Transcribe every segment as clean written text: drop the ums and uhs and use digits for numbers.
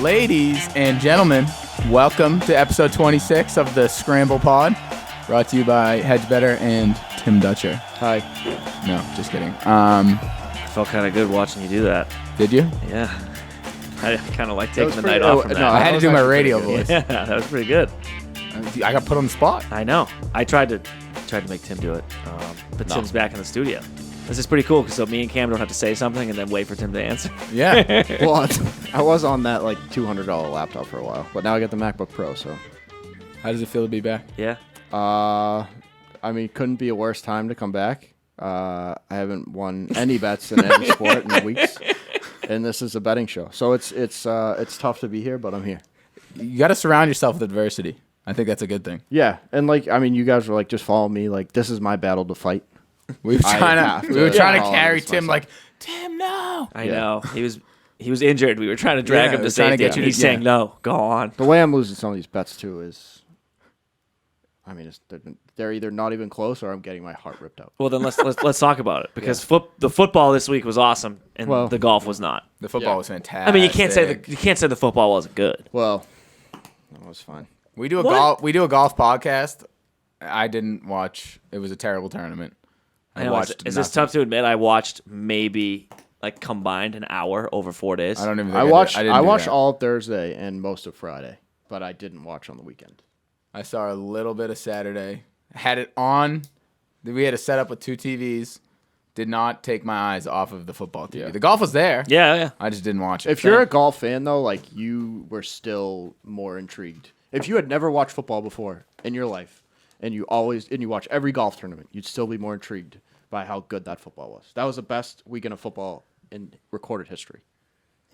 Ladies and gentlemen, welcome to episode 26 of the Scramble Pod, brought to you by Hedgebetter and Tim Dutcher. Hi. No, just kidding. Felt kind of good watching you do that. Did you? Yeah. I kind of like taking the night off from that. No, I had to do my radio voice. Yeah, that was pretty good. I got put on the spot. I know. I tried to make Tim do it, but Tim's back in the studio. This is pretty cool because so me and Cam don't have to say something and then wait for Tim to answer. Yeah. Well, I was on that like $200 laptop for a while, but now I got the MacBook Pro. So, How does it feel to be back? Yeah. I mean, couldn't be a worse time to come back. I haven't won any bets in any sport in weeks, and this is a betting show, so it's tough to be here, but I'm here. You got to surround yourself with adversity. I think that's a good thing. Yeah, and like I mean, you guys were like just follow me. Like this is my battle to fight. We were trying to carry Tim myself. like, Tim, no. I know. He was injured. We were trying to drag him to safety. He's saying no. Go on. The way I'm losing some of these bets too is, I mean, they're either not even close or I'm getting my heart ripped out. Well, then let's talk about it because the football this week was awesome and the golf was not. The football was fantastic. I mean, you can't say the football wasn't good. Well, that was fine. We do a golf podcast. I didn't watch. It was a terrible tournament. I watched. Is this tough to admit? I watched maybe like combined an hour over 4 days. I don't even. Think I watched all of Thursday and most of Friday, but I didn't watch on the weekend. I saw a little bit of Saturday. Had it on. We had a setup with 2 TVs. Did not take my eyes off of the football TV. Yeah. The golf was there. Yeah. I just didn't watch it. If you're a golf fan though, like you were still more intrigued. If you had never watched football before in your life, and you watch every golf tournament, you'd still be more intrigued by how good that football was. That was the best weekend of football in recorded history.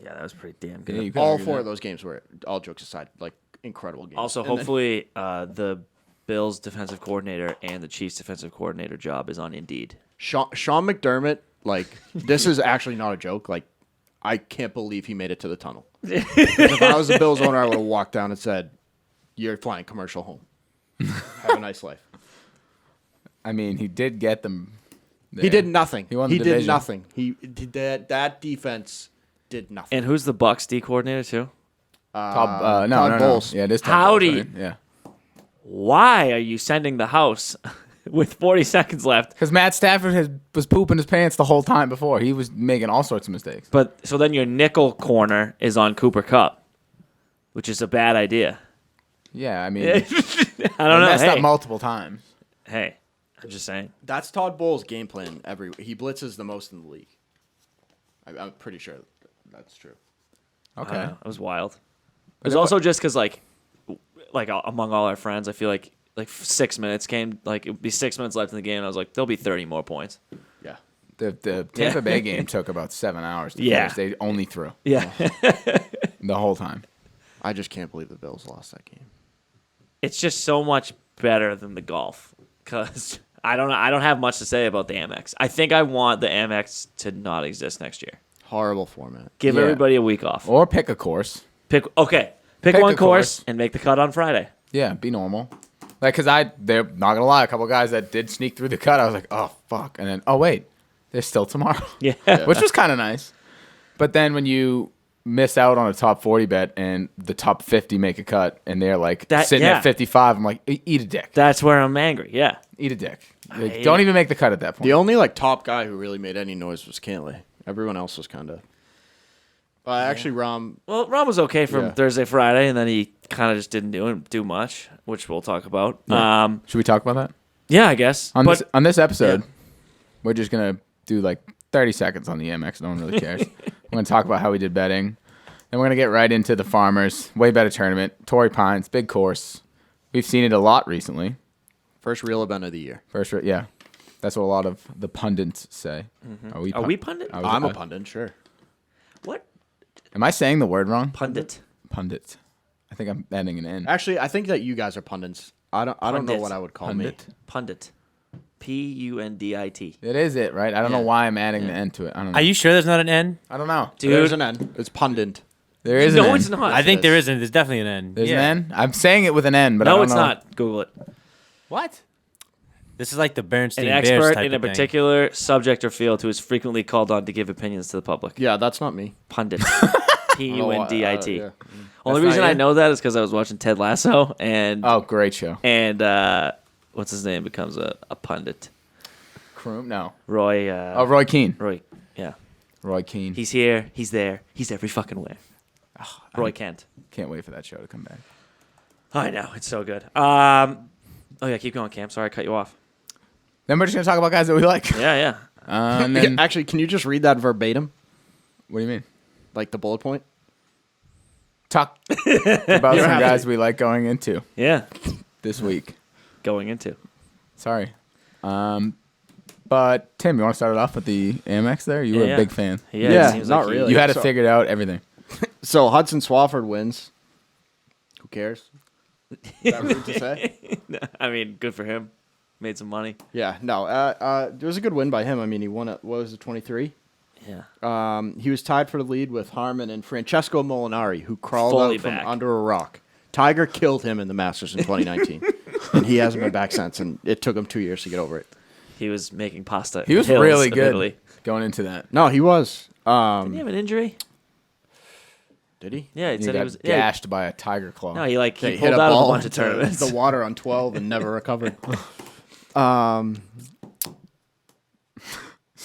Yeah, that was pretty damn good. Yeah, all 4 of those games were, all jokes aside, like incredible games. Also, hopefully, the Bills defensive coordinator and the Chiefs defensive coordinator job is on Indeed. Sean McDermott, like this is actually not a joke. Like I can't believe he made it to the tunnel. If I was the Bills owner, I would have walked down and said, "You're flying commercial home. Have a nice life." I mean, he did get them. There. He did nothing. He won the division. division. Did nothing. He did that defense did nothing. And who's the Bucs D coordinator too? Todd Bowles. Yeah, it is Todd Howdy. Bowles, right? Yeah. Why are you sending the house with 40 seconds left? Because Matt Stafford was pooping his pants the whole time before. He was making all sorts of mistakes. But so then your nickel corner is on Cooper Kupp, which is a bad idea. Yeah, I mean, I don't know. messed up multiple times. Hey, I'm just saying. That's Todd Bowles' game plan. He blitzes the most in the league. I'm pretty sure that's true. Okay. It was wild. It was also just because like among all our friends, I feel like 6 minutes came. Like it would be 6 minutes left in the game, and I was like, there'll be 30 more points. Yeah. The Tampa Bay game took about 7 hours to finish. They only threw. Yeah. The whole time. I just can't believe the Bills lost that game. It's just so much better than the golf because I don't have much to say about the Amex. I think I want the Amex to not exist next year. Horrible format. Give everybody a week off. Or pick a course. Pick one course and make the cut on Friday. Yeah, be normal. Like, because they're not going to lie, a couple guys that did sneak through the cut, I was like, oh, fuck. And then, oh, wait, there's still tomorrow. Yeah. Which was kind of nice. But then when you miss out on a top 40 bet and the top 50 make a cut and they're like sitting at 55, I'm like, eat a dick. That's where I'm angry. Yeah. Eat a dick. Like, don't even make the cut at that point. The only top guy who really made any noise was Cantley. Everyone else was kind of. Actually, Rom was okay from Thursday, Friday, and then he kind of just didn't do much, which we'll talk about. Yeah. Should we talk about that? Yeah, I guess. On this episode, we're just gonna do like 30 seconds on the MX. No one really cares. We're gonna talk about how we did betting. Then we're gonna get right into the Farmers. Way better tournament. Torrey Pines, big course. We've seen it a lot recently. First real event of the year. Yeah. That's what a lot of the pundits say. Mm-hmm. Are we pundit? I'm a pundit, sure. What? Am I saying the word wrong? Pundit. Pundit. I think I'm adding an N. Actually, I think that you guys are pundits. I don't know what I would call me. Pundit. Pundit. It is it, right? I don't know why I'm adding the N to it. I don't know. Are you sure there's not an N? I don't know. Dude. There's an N. It's pundit. There is an N. No, it's not. I think there isn't. There's definitely an N. There's an N? I'm saying it with an N, but I don't know. No, it's not. Google it. What? This is like the Bernstein An Bears expert type in a of thing. particular subject or field who is frequently called on to give opinions to the public. Yeah, that's not me. Pundit. Pundit. yeah. Only That's reason not I you? know that is because I was watching Ted Lasso, and Oh, great show. what's his name becomes a pundit. Kroom? No. Roy. Roy Keane. Roy. Yeah. Roy Keane. He's here. He's there. He's every fucking where. Roy Kent. Can't wait for that show to come back. I know it's so good. Oh yeah, keep going, Cam. Sorry, I cut you off. Then we're just gonna talk about guys that we like. Yeah. And then, Actually, can you just read that verbatim, what do you mean? like the bullet point? Talk about some guys we like going into Yeah. this week. Going into. Sorry. But Tim, you want to start it off with the Amex there? You were Yeah. a big fan. Yeah. Yeah, it seems not like really. You had it So- figured out, everything. So Hudson Swafford wins. Who cares? Is that rude to say? I mean, good for him. Made some money. Yeah, no. It was a good win by him. I mean, he won at, what was it, 23? Yeah. He was tied for the lead with Harmon and Francesco Molinari, who crawled Fully out from back. under a rock. Tiger killed him in the Masters in 2019, and he hasn't been back since. And it took him 2 years to get over it. He was making pasta. He was hills really of good Italy. going into that. No, he was. Didn't he have an injury? Did he? Yeah, he He said got he was. Yeah, gashed by a tiger claw. no, he He pulled hit a out of a ball bunch of into tournaments. the water on 12 and never recovered.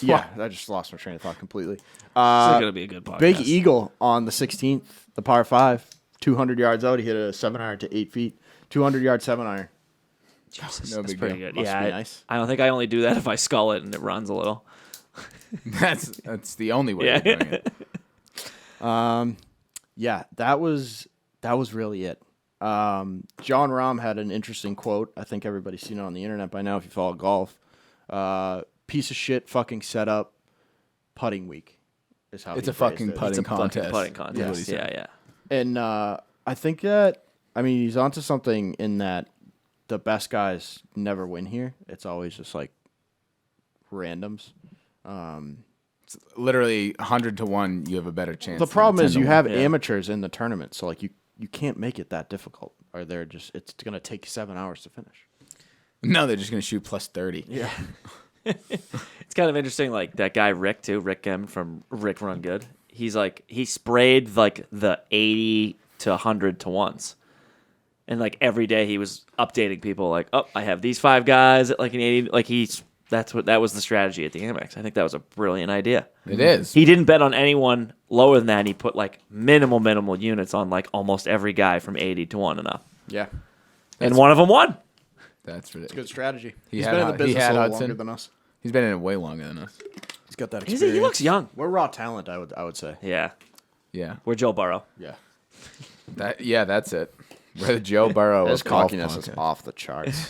Yeah, I just lost my train of thought completely. This is gonna be a good podcast. Big Eagle on the 16th, the par 5, 200 yards out. He hit a 7-iron to 8 feet, 200-yard 7-iron. Jesus, No that's big pretty deal. good. Must Yeah, be nice. I don't think I only do that if I skull it and it runs a little. That's the only way Yeah. of doing it. Yeah, that was really it. John Rahm had an interesting quote. I think everybody's seen it on the internet by now if you follow golf. Piece of shit fucking setup putting week is how It's he a fucking phrased it. putting It's a fucking contest. putting is what contest. he said. Yeah. And I think that, I mean, he's onto something in that the best guys never win here. It's always just like randoms. Literally 100 to 1, you have a better chance. The than problem 10 is to you 1. have Yeah. amateurs in the tournament, so like you can't make it that difficult. Or it's going to take 7 hours to finish. No, they're just gonna shoot plus 30. Yeah. It's kind of interesting, like that guy Rick too, Rick Gem from Rick Run Good. He's like he sprayed like the 80 to 100 to ones, and like every day he was updating people like, oh, I have these 5 guys at like an 80. Like that was the strategy at the Amex. I think that was a brilliant idea. It is. He didn't bet on anyone lower than that. And he put like minimal units on like almost every guy from 80 to 1 and up, Yeah. and one of them won. That's ridiculous. Good strategy. He He's had been in Hud- the business he had a little Hudson. longer than us. He's been in it way longer than us. He's got that He experience. looks young. We're raw talent, I would say. Yeah, Yeah. we're Joe Burrow. Yeah. That's it. We're the Joe Burrow His of golf cockiness is podcast. off the charts.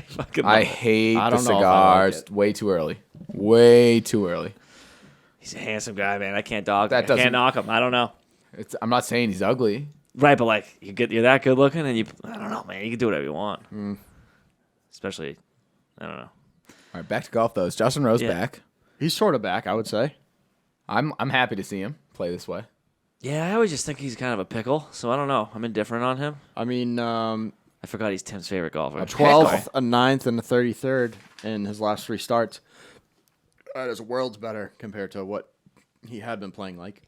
Fucking I love it. hate I the don't know if I like cigars. it. Way too early. Way too early. He's a handsome guy, man. I can't dog. That I doesn't- can't knock him. I don't know. I'm not saying he's ugly. Right, but like you're that good looking, and I don't know, man. You can do whatever you want. Especially, I don't know. All right, back to golf though. Is Justin Rose Yeah. back? He's sort of back, I would say. I'm happy to see him play this way. Yeah, I always just think he's kind of a pickle, so I don't know. I'm indifferent on him. I mean, I forgot he's Tim's favorite golfer. 12th, a 9th, and a 33rd in his last 3 starts. That is worlds better compared to what he had been playing like.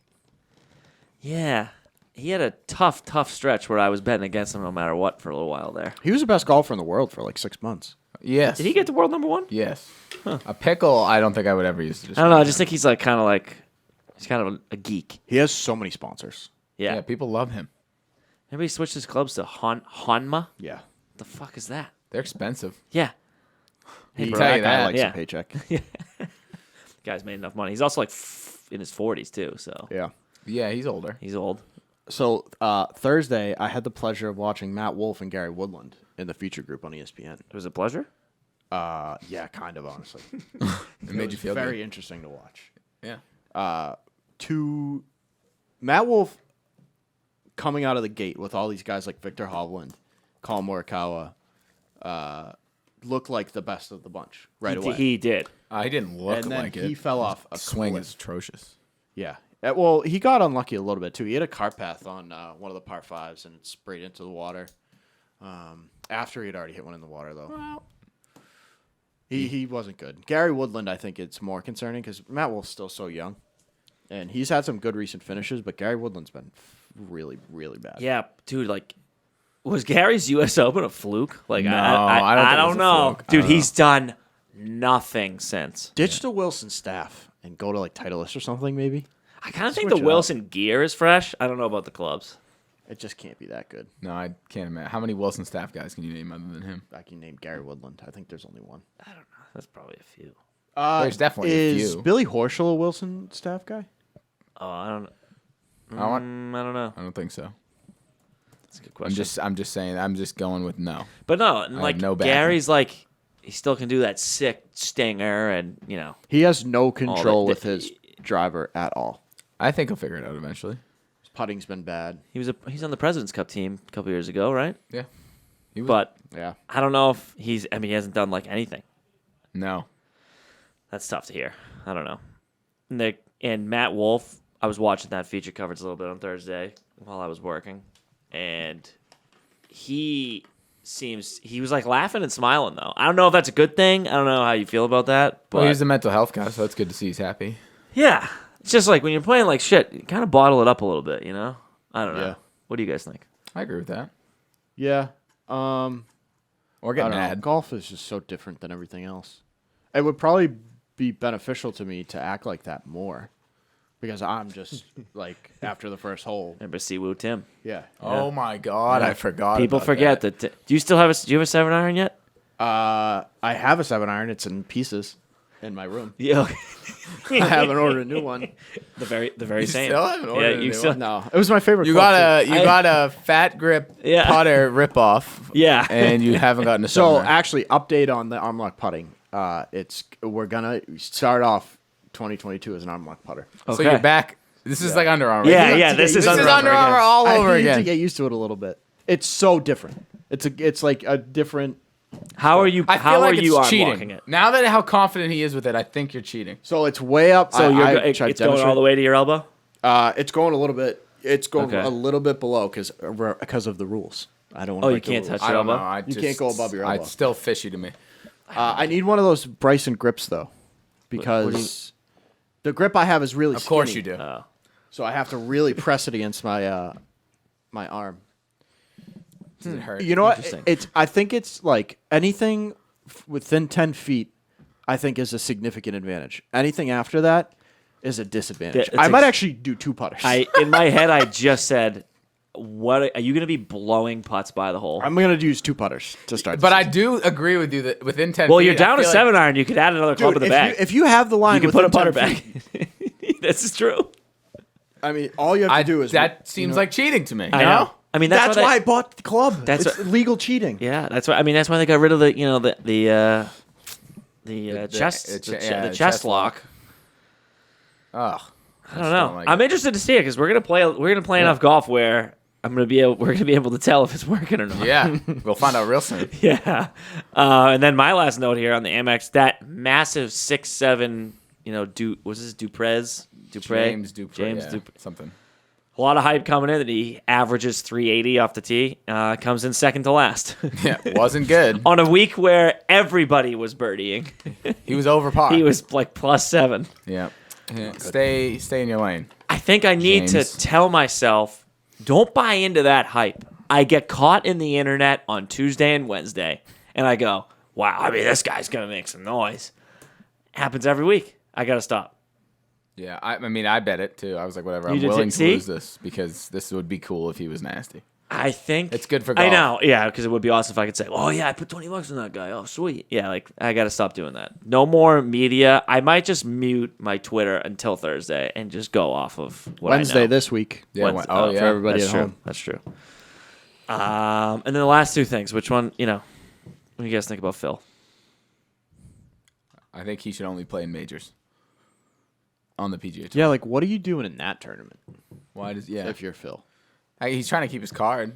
Yeah, he had a tough stretch where I was betting against him no matter what for a little while there. He was the best golfer in the world for like 6 months. Yes. Did he get to world number 1? Yes. A pickle. I don't think I would ever use to I describe. don't know. I just think he's like kind of like he's kind of a geek. He has so many sponsors. Yeah. Yeah, people love him. Maybe he switched his clubs to Hanma. Yeah. The fuck is that? They're expensive. Yeah. He bro, that guy likes yeah. a paycheck. Guy's made enough money. He's also like in his 40s too, so Yeah. Yeah, he's older. he's old. So Thursday, I had the pleasure of watching Matt Wolfe and Gary Woodland in the feature group on ESPN. It was a pleasure. Yeah, kind of, honestly. It made you feel very good. interesting to watch. Yeah. To Matt Wolfe coming out of the gate with all these guys like Victor Hovland, Colin Morikawa, looked like the best of the bunch right away. He did. I didn't look and then like he it. fell off a Swing cliff. is atrocious. Yeah. Well, he got unlucky a little bit too. He had a cart path on one of the par 5s and it sprayed into the water. After he had already hit one in the water, though. He wasn't good. Gary Woodland, I think it's more concerning because Matt Wolfe's still so young. And he's had some good recent finishes, but Gary Woodland's been really, really bad. Yeah, dude, like, was Gary's U.S. Open a fluke? Like, No, I don't know. fluke. I Dude, don't know. he's done nothing since. Ditch the Wilson staff and go to like Titleist or something, maybe. I kind of think Switch the it up. Wilson gear is fresh. I don't know about the clubs. It just can't be that good. No, I can't imagine. How many Wilson staff guys can you name other than him? I can name Gary Woodland. I think there's only one. That's probably a few. There's definitely a Is few. Billy Horschel a Wilson staff guy? Oh, I don't I know. don't think so. That's a good question. I'm just saying. I'm just going with no. But no, and I like have no backing. Gary's like he still can do that sick stinger, and He has no control the- with his driver at all. I think he'll figure it out eventually. His putting's been bad. he's on the President's Cup team a couple years ago, right? Yeah. He was, But Yeah. I don't know if he hasn't done like anything. no. That's tough to hear. I don't know. And Matt Wolfe, I was watching that feature coverage a little bit on Thursday while I was working, and he was like laughing and smiling though. I don't know if that's a good thing. I don't know how you feel about that, but Well, he's a mental health guy, so it's good to see he's happy. yeah, it's just like when you're playing like shit, you kind of bottle it up a little bit, you know? I don't know. Yeah. What do you guys think? I agree with that. Yeah. Or I get don't know. mad. Golf is just so different than everything else. It would probably be beneficial to me to act like that more, because I'm just like after the first hole. Remember Siwoo Tim? Yeah. Oh my God, I forgot. People about forget that. that. Do you still have do you have a 7-iron yet? I have a 7-iron. It's in pieces in my room. Yeah. I haven't ordered a new one. the very You same. still haven't ordered Yeah, a you new still. one? No, it was my favorite. You club, too. got a fat grip Yeah. putter ripoff. Yeah. And you haven't gotten a So 7-iron. actually, update on the arm lock putting. We're gonna start off 2022 as an arm lock putter. So Okay. you're back. This is like Under Armour. Yeah, This yeah. This is Under Under Armour Armour all I over need to again. get used to it a little bit. It's so different. It's like a different. How are you? I feel How like are you it's arm cheating. locking it? Now that how confident he is with it, I think you're cheating. So it's way up. So it's it's going all the way to your elbow. It's going a little bit. It's going Okay. a little bit below because of the rules. I don't want. Oh, to you can't touch I your don't know. elbow. You can't go above your elbow. It's still fishy to me. I need one of those Bryson grips though, because the grip I have is really. Of course skinny. you do. Oh. So I have to really press it against my my arm. Does it hurt? You know what? Interesting. I think it's like anything within 10 feet, I think is a significant advantage. Anything after that is a disadvantage. Yeah, I it's might actually do 2 putters. In my head, I just said, "What are you going to be blowing putts by the hole?" I'm going to use 2 putters to start. But the I season. do agree with you that within 10 Well, feet, you're down to I feel 7-iron. You could add another club Dude, in the bag. if you have the line, You can put a within putter 10 back. feet, This is true. I mean, all you have to do is that seems like cheating to me. I know. I mean, That's why why I bought the club. That's It's legal cheating. Yeah, that's why. I mean, that's why they got rid of the chest chest lock. Ugh. I don't know. I'm interested to see it because we're gonna play enough golf where we're gonna be able to tell if it's working or not. Yeah, we'll find out real soon. Yeah. And then my last note here on the Amex, that massive 6'7", was this Duprez? James Dupree. James Yeah, Dupree. something. A lot of hype coming in that he averages 380 off the tee. Comes in second to last. Yeah, wasn't good. On a week where everybody was birdieing. He was over par. He was like +7. Yeah. Stay in your lane. I think I need James. to tell myself, don't buy into that hype. I get caught in the internet on Tuesday and Wednesday, and I go, wow, I mean, this guy's going to make some noise. Happens every week. I got to stop. Yeah, I mean, I bet it too. I was like, whatever. You I'm did willing too? to See? lose this because this would be cool if he was nasty. I think It's good for I golf. know, yeah, because it would be awesome if I could say, "Oh yeah, I put $20 on that guy. Oh sweet, yeah." Like I got to stop doing that. No more media. I might just mute my Twitter until Thursday and just go off of what I Wednesday know. this week. Yeah. Wednesday- Oh, yeah. for everybody That's at true. home. That's true. And then the last 2 things. Which one? What do you guys think about Phil? I think he should only play in majors on the PGA Tour. Yeah, like what are you doing in that tournament Why does yeah? if you're Phil? He's trying to keep his card.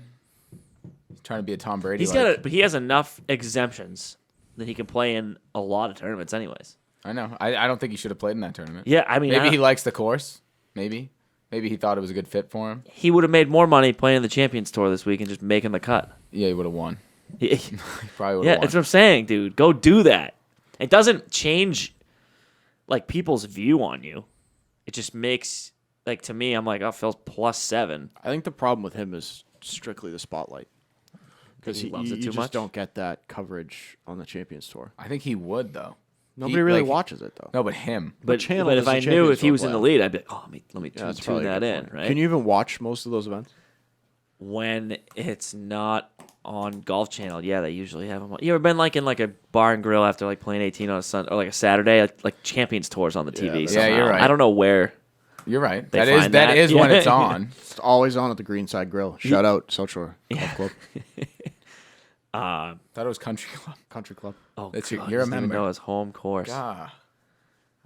He's trying to be a Tom Brady. But he has enough exemptions that he can play in a lot of tournaments, anyways. I know. I don't think he should have played in that tournament. Yeah, I mean, Maybe he likes the course. Maybe he thought it was a good fit for him. he would have made more money playing the Champions Tour this week and just making the cut. Yeah, he would have won. Yeah, He probably would have won. that's what I'm saying, dude. Go do that. It doesn't change like people's view on you. it just makes like to me, I'm like, oh, Phil's +7. I think the problem with him is strictly the spotlight. Because He loves it you too just much? don't get that coverage on the Champions Tour. I think he would though. Nobody really watches it though. No, but him. But, channel but does if the I knew Champions if he Tour was in the play? lead, I'd be like, oh, let me That's tune probably a that good in, point. right? Can you even watch most of those events? When it's not on Golf Channel, yeah, they usually have them on. You ever been like in like a bar and grill after like playing 18 on a Sunday or like a Saturday, like Champions Tours on the TV? that's- Yeah, you're somehow. right. I don't know where. You're right. They That is find that that. is when Yeah. it's on. It's always on at the Greenside Grill. Shout out South Shore Golf Club, Thought it was Country Club. Country Club. Oh, That's God, you're a doesn't even member. know his home course. Ah,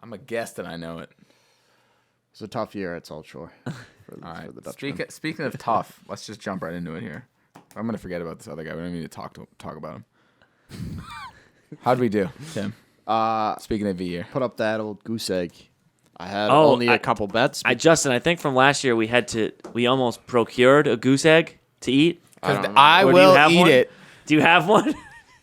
I'm a guest and I know it. It's a tough year at South Shore for All right. the Dutchman. Speaking of tough, let's just jump right into it here. I'm gonna forget about this other guy. We don't need to talk about him. How'd we do, Tim? Speaking of year, Put up that old goose egg. I had Oh, only a couple bets. Justin, I think from last year we almost procured a goose egg to eat. I don't know. I Or do you will have eat one? it. Do you have one?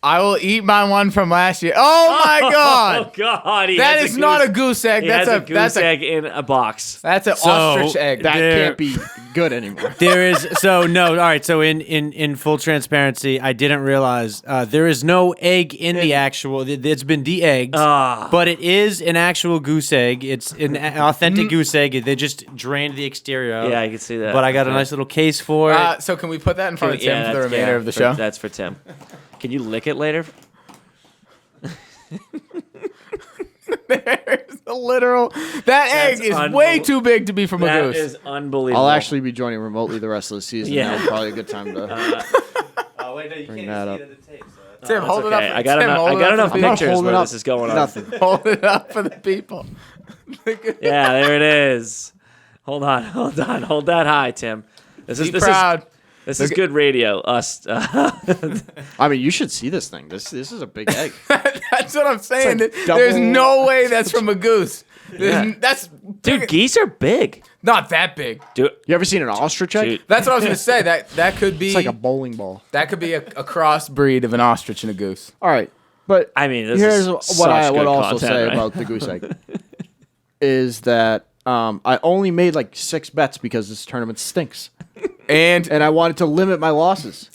I will eat my one from last year. Oh my Oh god, God! that is not a goose egg. He That's has a a goose that's a egg in a box. that's an So, ostrich egg. that There- can't be good anymore. There is no. All right. So in full transparency, I didn't realize there is no egg in the actual. It's been de-egged, but it is an actual goose egg. It's an authentic goose egg. They just drained the exterior out. Yeah, I can see that. But I got a Okay. nice little case for it. So can we put that in front of Tim for the that's- remainder of the show? That's for Tim. Can you lick it later? There's a literal. That egg is way too big to be from a That goose. is unbelievable. I'll actually be joining remotely the rest of the season. Yeah. That's probably a good time to. Oh wait, no, you Bring that up. Tim, hold it up. I got Tim, enough. hold I it got up enough for the not pictures holding where up this is going on. Nothing. Hold it up for the people. Yeah, there it is. Hold on, hold that high, Tim. This Be proud. This is good radio. Us. I mean, you should see this thing. This is a big egg. That's what I'm saying. like There's double- no way that's from a goose. That's Dude, geese are big. not that big. Dude, You ever seen an ostrich egg? Dude. That's what I was gonna say. That could be It's like a bowling ball. that could be a crossbreed of an ostrich and a goose. All right, but I mean, this here's is what such I would good also content, say right? about the goose egg is that I only made like 6 bets because this tournament stinks, And and I wanted to limit my losses.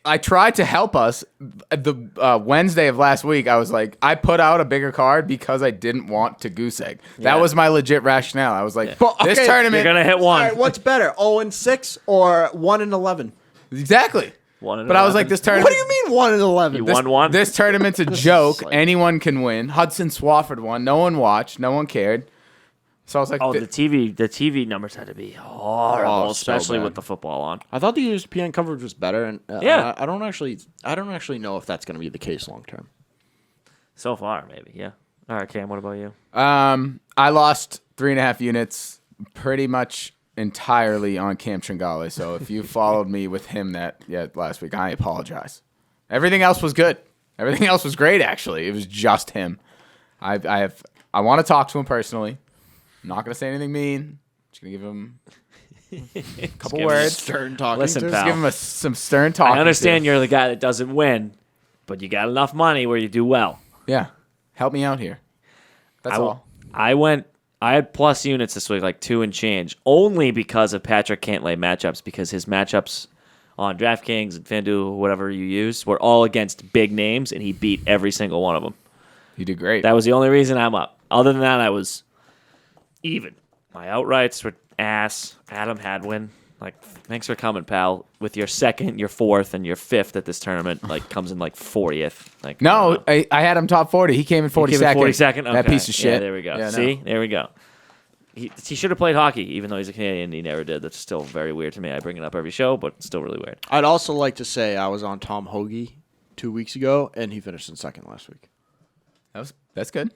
I tried to help us. The Wednesday of last week, I was like, I put out a bigger card because I didn't want to goose egg. That Yeah. was my legit rationale. I was like, But, this okay, tournament, You're gonna hit All one. right, what's better, 0-6 or 1-11? exactly. One and But I was 11. like, this tournament. What do you mean 1-11? You won one. This tournament's a joke. like- Anyone can win. Hudson Swafford won. No one watched. No one cared. So I was like, Oh, the TV numbers had to be horrible, Oh, so especially bad. with the football on. I thought the ESPN coverage was better, and Yeah. I don't actually know if that's going to be the case long term. So far, maybe. Yeah. All right, Cam. What about you? I lost 3.5 units pretty much entirely on Cam Tringale. So if you followed me with him last week, I apologize. Everything else was good. Everything else was great, actually. It was just him. I want to talk to him personally. I'm not going to say anything mean. Just going to give him a couple give him words. Stern talking. Listen, to. pal. Give him some stern talk. I understand you're the guy that doesn't win, but you got enough money where you do well. Yeah. Help me out here. That's all. I had plus units this week, like 2 and change, only because of Patrick Cantlay matchups, because his matchups on DraftKings and FanDuel, whatever you use, were all against big names, and he beat every single one of them. You did great. That was the only reason I'm up. Other than that, I was even. My outrights were ass. Adam Hadwin, like, thanks for coming, pal. With your 2nd, your 4th, and your 5th at this tournament, like, comes in like 40th. Like, No, I had him top 40. He came in 42nd. He came in 42nd? That Okay. piece of shit. Yeah, there we go. Yeah, no. See? There we go. He should have played hockey, even though he's a Canadian. He never did. That's still very weird to me. I bring it up every show, but it's still really weird. I'd also like to say I was on Tom Hoagie 2 weeks ago, and he finished in 2nd last week. That's good.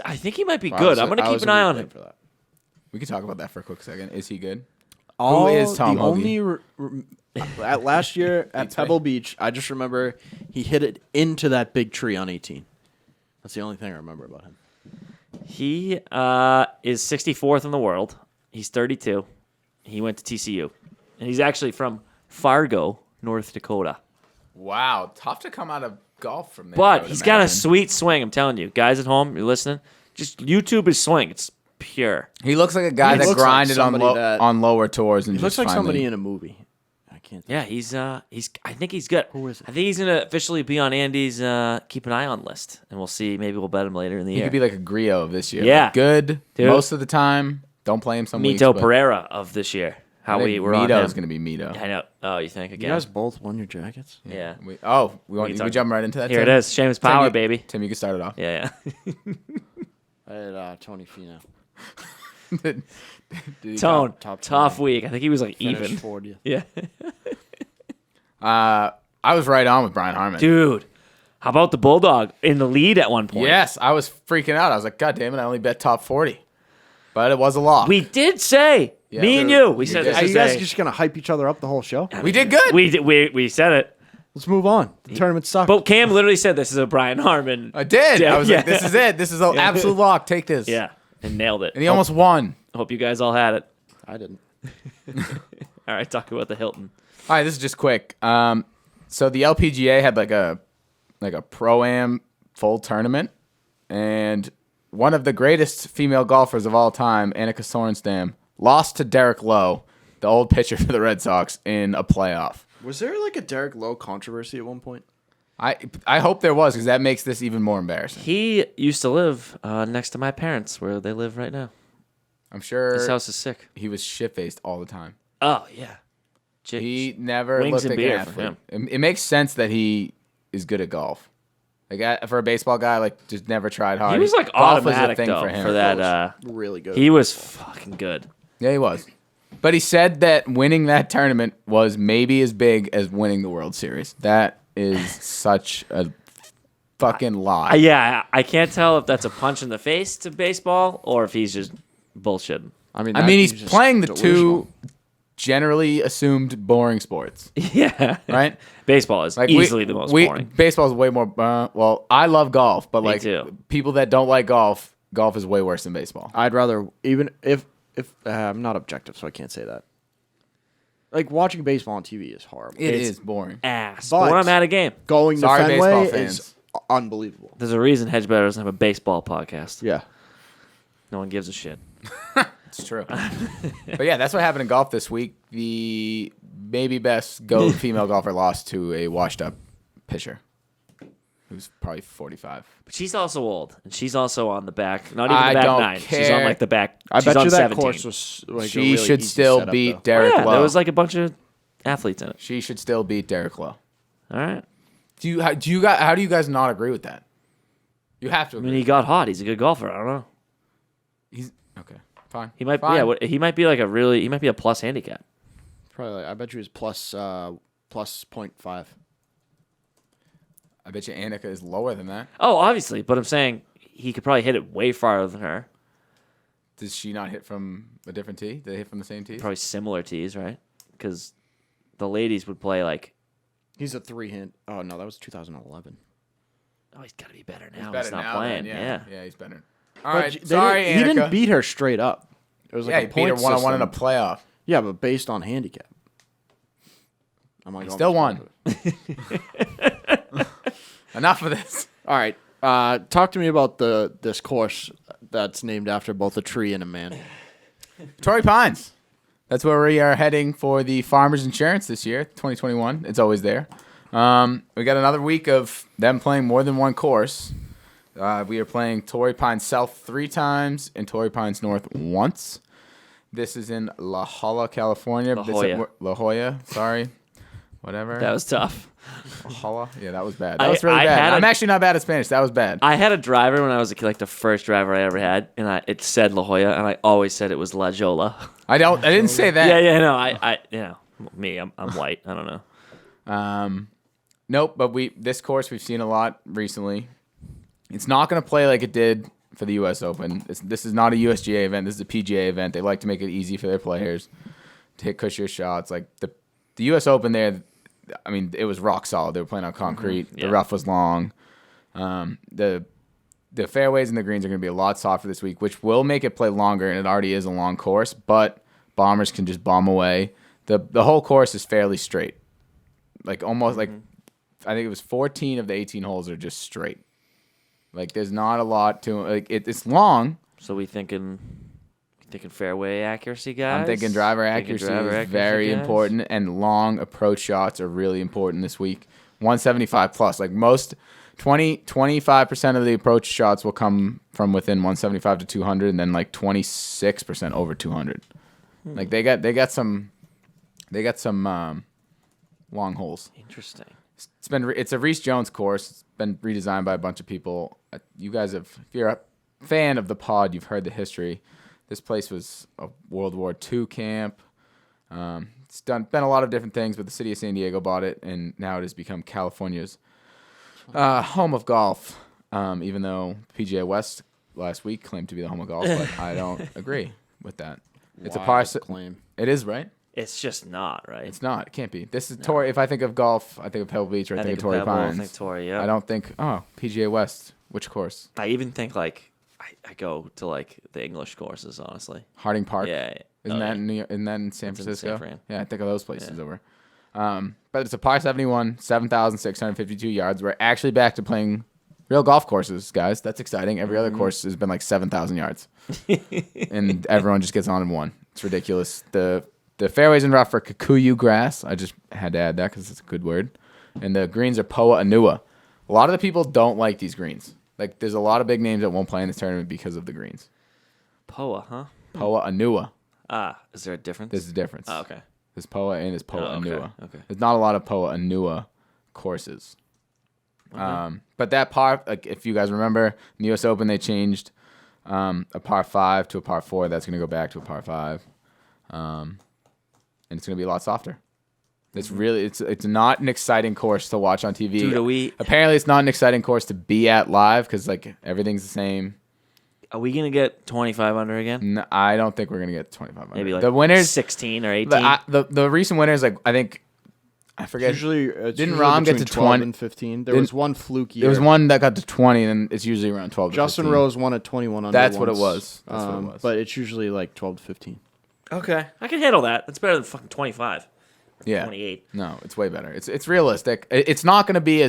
I think he might be I good. was- I'm going to I keep was an a eye week on late him. for that. We can talk about that for a quick second. Is he good? Who is Tom the Hoagie? only at last year at Beats me. Pebble Beach, I just remember he hit it into that big tree on 18. That's the only thing I remember about him. He is 64th in the world. He's 32. He went to TCU. And he's actually from Fargo, North Dakota. Wow, tough to come out of golf from there. I But would he's got a imagine. sweet swing, I'm telling you. Guys at home, you're listening, just YouTube his swing. It's pure. He looks like a guy He that looks like grinded on somebody that- on lower tours and He just looks like somebody finally- in a movie. I can't. Yeah, he's. I think he's good. Who is it? I think he's gonna officially be on Andy's keep an eye on list, and we'll see. Maybe we'll bet him later in the He year. could be like a Griot of this year. Yeah. Like, good Dude. most of the time. Don't play him some weeks. Mito but Pereira of this year. How I we think were on Mito him. is going to be Mito. I know. Oh, you think You again? guys both won your jackets. Yeah. We can talk- jump right into that. Here it Tim? is. Seamus Tim, Power, you- baby. Tim, you can start it off. Yeah, yeah. I had Tony Finau. Did he Tone. top Tough 20. week. I think he was like Finished even. 40th. Yeah. I was right on with Brian Harmon. Dude, how about the Bulldog in the lead at one point? Yes, I was freaking out. I was like, God damn it, I only bet top 40. But it was a lock. We did say, Yeah. me and Dude, you, we we said did. this Are is you guys a- just gonna hype each other up the whole show? We did good. we said it. Let's move on. The tournament sucked. But Cam literally said this is a Brian Harmon. I did. Yeah, I was yeah. like, this is it. This is an absolute lock. Take this. Yeah, and nailed it. And he almost won. Hope you guys all had it. I didn't. All right, talk about the Hilton. All right, this is just quick. So the LPGA had like a pro-am full tournament, and one of the greatest female golfers of all time, Annika Sorenstam, lost to Derek Lowe, the old pitcher for the Red Sox, in a playoff. Was there like a Derek Lowe controversy at one point? I hope there was, because that makes this even more embarrassing. He used to live next to my parents, where they live right now. I'm sure His house is sick. he was shit-faced all the time. Oh yeah, Jeez. He never Wings looked and like beer an for athlete. It makes sense that he is good at golf. Like for a baseball guy, like just never tried hard. He was like Golf was a automatic thing though for him. for that. Really good. He was fucking good. Yeah, he was. But he said that winning that tournament was maybe as big as winning the World Series. That is such a fucking lie. Yeah, I can't tell if that's a punch in the face to baseball or if he's just bullshitting. I mean, he's just playing the delusional. two generally assumed boring sports, Yeah, right? Baseball is Like easily the most boring. Baseball is way more. Well, I love golf, but like too. people that don't like golf is way worse than baseball. I'd rather even if I'm not objective, so I can't say that. Like watching baseball on TV is horrible. It It's- is boring. Ass. But- But when I'm at a game, Going Sorry, to baseball Fenway fans. is unbelievable. there's a reason Hedge Better doesn't have a baseball podcast. Yeah. No one gives a shit. It's true. But yeah, that's what happened in golf this week. The maybe best GOAT female golfer lost to a washed-up pitcher who's probably 45. But she's also old, and she's also on the back. Not even I the back don't nine. She's on care. like the back. I she's bet on you that 17. course was like a She really should easy still setup, beat though. Derek yeah, Lowe. there was like a bunch of athletes in it. She should still beat Derek Lowe. All right. How do you guys not agree with that? You have to I agree. mean, he got hot. He's a good golfer. I don't know. He's okay. Fine. He might. Fine. Yeah. He might be like He might be a plus handicap. Probably. Like, I bet you was plus 0.5. I bet you Annika is lower than that. Oh, obviously, but I'm saying he could probably hit it way farther than her. Does she not hit from a different tee? Do they hit from the same tee? Probably similar tees, right? Because the ladies would play like. He's a 3-hint. Oh no, that was 2011. Oh, he's got to be better now. He's, Better not now playing. then, Yeah. Yeah, he's better. All But right. they Sorry, didn't- he didn't Annika. beat her straight up. It was like Yeah, a he beat her point one-on-one in a system. playoff. Yeah, but based on handicap. I'm like, He still won. Enough of this. All right. Talk to me about this course that's named after both a tree and a man. Torrey Pines. That's where we are heading for the Farmers Insurance this year, 2021. It's always there. We got another week of them playing more than one course. We are playing Torrey Pines South 3 times and Torrey Pines North once. This is in La Jolla, California. La Jolla, sorry. Whatever. That was tough. La Jolla. Yeah, that was bad. That was really I bad. had I'm actually not bad at Spanish. That was bad. I had a driver when I was a kid, like the first driver I ever had, and it said La Jolla, and I always said it was La Jolla. I didn't say that. Yeah, no, I'm white. I don't know. Nope, but this course we've seen a lot recently. It's not going to play like it did for the U.S. Open. This is not a USGA event. This is a PGA event. They like to make it easy for their players to hit cushier shots. Like the U.S. Open there, I mean, it was rock solid. They were playing on concrete. Yeah. The rough was long. The fairways and the greens are going to be a lot softer this week, which will make it play longer, and it already is a long course, but bombers can just bomb away. The whole course is fairly straight. Like almost like I think it was 14 of the 18 holes are just straight. Like there's not a lot to like it's long. So we thinking Thinking fairway accuracy, guys. I'm thinking driver accuracy is very important, and long approach shots are really important this week. 175 plus. Like most 25% of the approach shots will come from within 175 to 200, and then like 26% over 200. Like they got some long holes. Interesting. It's a Reese Jones course. It's been redesigned by a bunch of people. You guys have, if you're a fan of the pod, you've heard the history. This place was a World War II camp. It's been a lot of different things, but the city of San Diego bought it, and now it has become California's home of golf. Even though PGA West last week claimed to be the home of golf, but I don't agree with that. It's a par claim. It is, right? It's just not, right? It's not. It can't be. This is Torrey. If I think of golf, I think of Pebble Beach, or I think of Torrey Pebble, Pines. I think Torrey, yeah. I don't think. Oh, PGA West. Which course? I even think like I go to like the English courses, honestly. Harding Park. Yeah. Isn't that yeah. isn't that in San That's in Francisco? San Fran. Yeah, I think of those places over. But it's a par 71, 7,652 yards. We're actually back to playing real golf courses, guys. That's exciting. Every other course has been like 7,000 yards, and everyone just gets on in one. It's ridiculous. The fairways and rough are Kikuyu grass. I just had to add that because it's a good word. And the greens are Poa Anua. A lot of the people don't like these greens. Like, there's a lot of big names that won't play in this tournament because of the greens. Poa, huh? Poa Anua. Is there a difference? There's a difference. Oh, okay. There's Poa and there's Poa Oh, okay. Anua. Okay. There's not a lot of Poa Anua courses. But that par, like if you guys remember, in the U.S. Open, they changed a par 5 to a par 4. That's going to go back to a par 5. And it's going to be a lot softer. It's really it's not an exciting course to watch on TV. Dude, apparently it's not an exciting course to be at live because like everything's the same. Are we gonna get 25 under again? No, I don't think we're gonna get 25. Maybe like the winners, 16 or 18. the recent winners, like I think I forget. It's Didn't usually Rahm get to between 12 20 and 15? There was one fluke year. There was one that got to 20, and it's usually around 12. Justin to 15. Rose won at 21 under. That's what it once. was. That's what it was. But it's usually like 12 to 15. Okay, I can handle that. That's better than fucking 25. Yeah. 28. No, it's way better. It's realistic. It's not going to be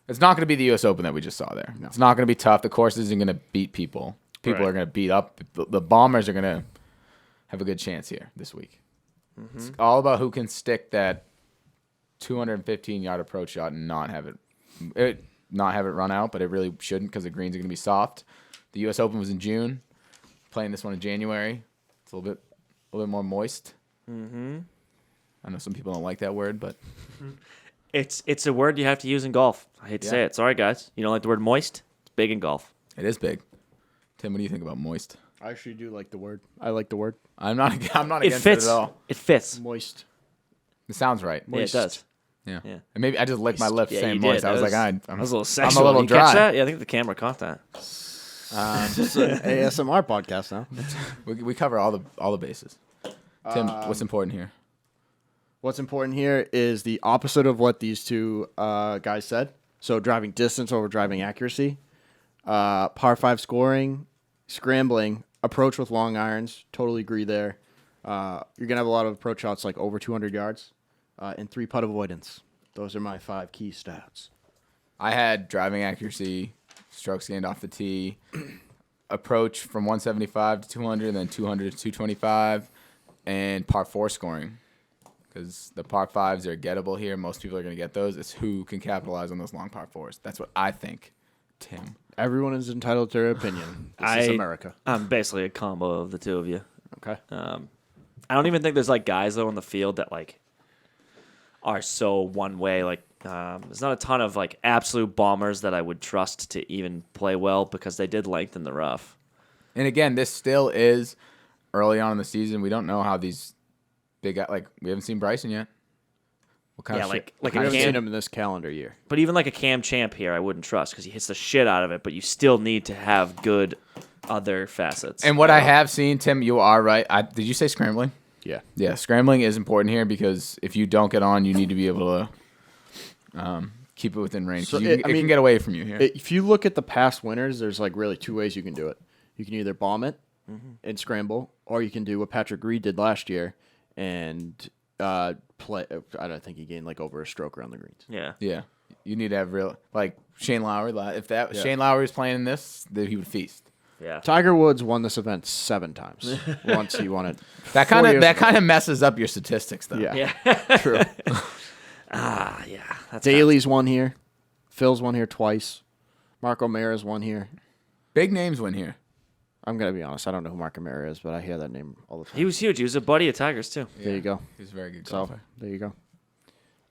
the U.S. Open that we just saw there. No. It's not going to be tough. The course isn't going to beat people. People are going to beat up. The Bombers are going to have a good chance here this week. Mm-hmm. It's all about who can stick that 215-yard approach shot and not have it run out, but it really shouldn't because the greens are going to be soft. The U.S. Open was in June. Playing this one in January. It's a little bit more moist. Mm-hmm. I know some people don't like that word, but it's a word you have to use in golf. I hate to say it. Sorry, guys. You don't like the word moist? It's big in golf. It is big. Tim, what do you think about moist? I actually do like the word. I like the word. I'm not against fits. it at all. It fits. Moist. It sounds right. Moist. Yeah, it does. Yeah. Yeah. And maybe I just licked my lips Yeah, saying you moist. did. I was like, that was a little sexual. I'm a little Did you catch dry. that? Yeah, I think the camera caught that. It's an ASMR podcast now. We cover all the bases. Tim, what's important here? What's important here is the opposite of what these two guys said. So driving distance over driving accuracy, par 5 scoring, scrambling, approach with long irons. Totally agree there. You're gonna have a lot of approach shots like over 200 yards, and 3-putt avoidance. Those are my 5 key stats. I had driving accuracy, strokes gained off the tee, approach from 175 to 200, and then 200 to 225, and par 4 scoring. Because the par 5s are gettable here. Most people are going to get those. It's who can capitalize on those long par 4s. That's what I think, Tim. Everyone is entitled to their opinion. This is America. I'm basically a combo of the two of you. Okay. I don't even think there's like guys though in the field that like are so one way. Like there's not a ton of like absolute bombers that I would trust to even play well because they did lengthen the rough. And again, this still is early on in the season. We don't know how these big guys, like we haven't seen Bryson yet. What kind of shit? like We a haven't Cam, seen him in this calendar year. but even like a Cam Champ here, I wouldn't trust because he hits the shit out of it. But you still need to have good other facets. And what I have seen, Tim, you are right. Did you say scrambling? Yeah. Yeah, scrambling is important here because if you don't get on, you need to be able to keep it within range. So It can get away from you here. If you look at the past winners, there's like really 2 ways you can do it. You can either bomb it and scramble, or you can do what Patrick Reed did last year and play. I don't think he gained like over a stroke around the greens. yeah. Yeah, you need to have real like Shane Lowry. If Shane Lowry was playing in this, then he would feast. yeah. Tiger Woods won this event 7 times. Once he won it. That 4 years ago. kind of messes up your statistics, though. Yeah. Yeah. True. Yeah. That's Daly's won here. Phil's won here twice. Marco Mara's won here. Big names win here. I'm going to be honest. I don't know who Marco Mara is, but I hear that name all the time. He was huge. He was a buddy of Tiger's, too. There you go. He's a very good So, golfer. there you go.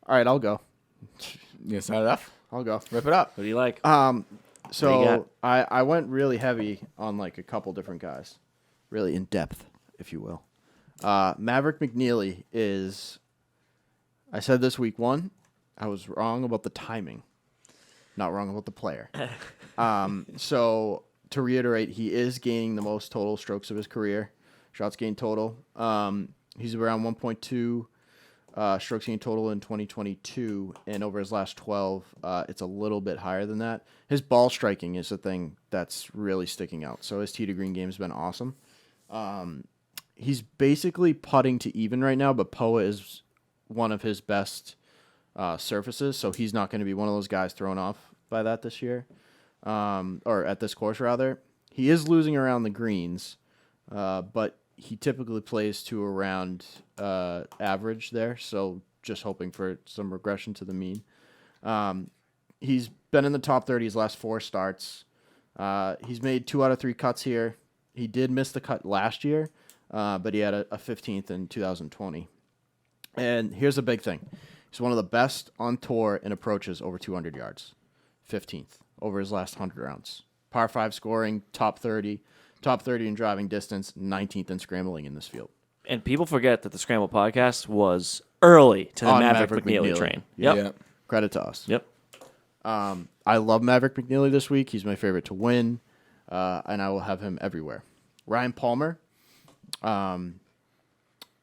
All right, I'll go. You start it off? I'll go. Rip it up. What do you like? So What do you I went really heavy on like a couple different guys, really in depth, if you will. Maverick McNealy is. I said this week 1, I was wrong about the timing, not wrong about the player. So to reiterate, he is gaining the most total strokes of his career, shots gained total. He's around 1.2. Strokes gained total in 2022, and over his last 12, it's a little bit higher than that. His ball striking is the thing that's really sticking out. So his tee to green game has been awesome. He's basically putting to even right now, but POA is one of his best surfaces, so he's not going to be one of those guys thrown off by that this year, or at this course rather. He is losing around the greens, but he typically plays to around average there, so just hoping for some regression to the mean. He's been in the top 30 his last 4 starts. He's made 2 out of 3 cuts here. He did miss the cut last year, but he had a 15th in 2020. And here's a big thing. He's one of the best on tour in approaches over 200 yards. 15th over his last 100 rounds. Par 5 scoring, top 30 in driving distance, 19th in scrambling in this field. And people forget that the Scramble podcast was early to the On Maverick McNealy train. Yeah. Yep. Credit to us. Yep. I love Maverick McNealy this week. He's my favorite to win, and I will have him everywhere. Ryan Palmer,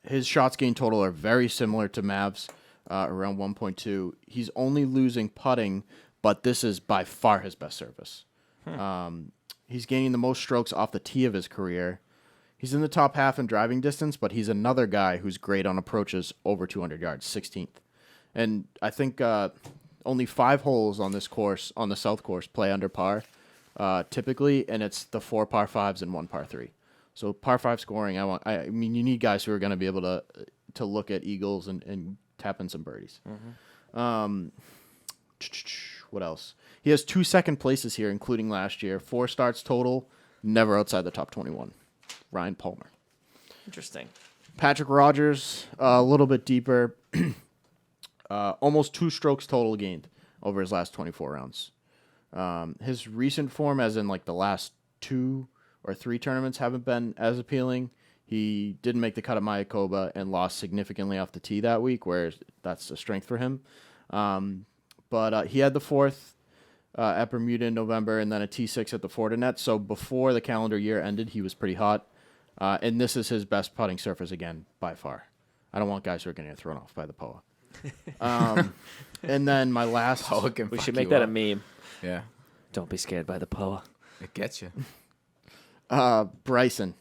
his shots gained total are very similar to Mav's, around 1.2. He's only losing putting, but this is by far his best service. He's gaining the most strokes off the tee of his career. He's in the top half in driving distance, but he's another guy who's great on approaches over 200 yards, 16th. And I think only 5 holes on this course, on the South course, play under par typically, and it's the 4 par 5s and 1 par 3. So par 5 scoring, I mean, you need guys who are going to be able to look at eagles and tap in some birdies. What else? He has 2 second places here, including last year. 4 starts total, never outside the top 21. Ryan Palmer. Interesting. Patrick Rogers, a little bit deeper. Almost 2 strokes total gained over his last 24 rounds. His recent form, as in like the last 2 or 3 tournaments, haven't been as appealing. He didn't make the cut at Mayakoba and lost significantly off the tee that week, where that's a strength for him. But he had the 4th at Bermuda in November, and then a T6 at the Fortinet. So before the calendar year ended, he was pretty hot. And this is his best putting surface again, by far. I don't want guys who are going to get thrown off by the POA. And then my last... POA can We fuck should make you that up. a meme. Yeah. Don't be scared by the POA. It gets you. Bryson.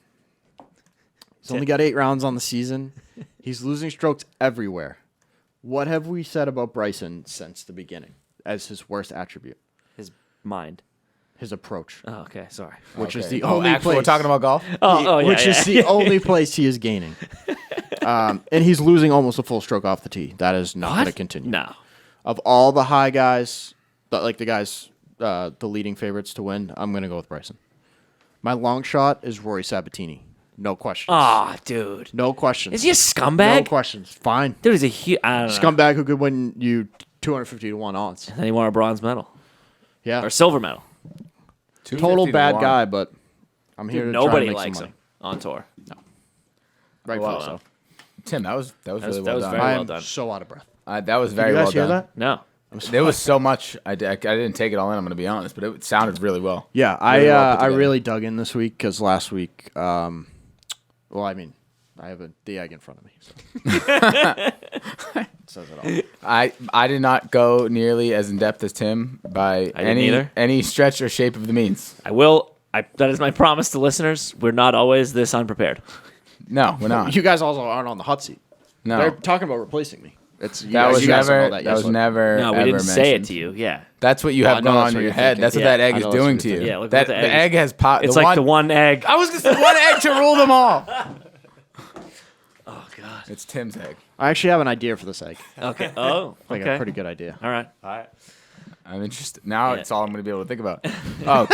He's only got 8 rounds on the season. He's losing strokes everywhere. What have we said about Bryson since the beginning as his worst attribute? His mind. His approach, Oh, okay. Sorry. which is Okay. the only actually, place. we're talking about golf? Oh, yeah. which yeah. is the only place he is gaining. And he's losing almost a full stroke off the tee. That is not going to continue. No. Of all the high guys, the leading favorites to win, I'm going to go with Bryson. My long shot is Rory Sabatini. No questions. Ah, dude. No questions. Is he a scumbag? No questions. Fine. Dude, he's a huge... I don't know. Scumbag who could win you 250 to 1 odds. Then he won a bronze medal. Yeah. Or silver medal. Total 250 to bad 1. guy, but I'm here Dude, to try nobody and make likes some money. him on tour. Rightfully Wow. so. Tim, that was really that well was done. very I well am done. so out of breath. That was Did very you well guys hear done. that? No. There was so much. I didn't take it all in. I'm going to be honest, but it sounded really well. Yeah, Really well put I together. really dug in this week because last week, I have the egg in front of me. So. It says it all. I did not go nearly as in depth as Tim by didn't either. any stretch or shape of the means. I will... that is my promise to listeners. We're not always this unprepared. No, we're not. You guys also aren't on the hot seat. No. They're talking about replacing me. It's That was you guys don't know never. that That was yet. never. No, we ever didn't say it mentioned. to you. Yeah. That's what you No, I have know going that's on what in your you're head. thinking. That's what Yeah, that egg I is know that's doing what to you're you. thinking. Yeah, look that what the the egg egg has pot. It's like the one egg. I was just the one egg to rule them all. Oh God. It's Tim's egg. I actually have an idea for this egg. Okay. Oh. Like Okay. a pretty good idea. All right. All right. I'm interested. Now Yeah. it's all I'm going to be able to think about. Oh,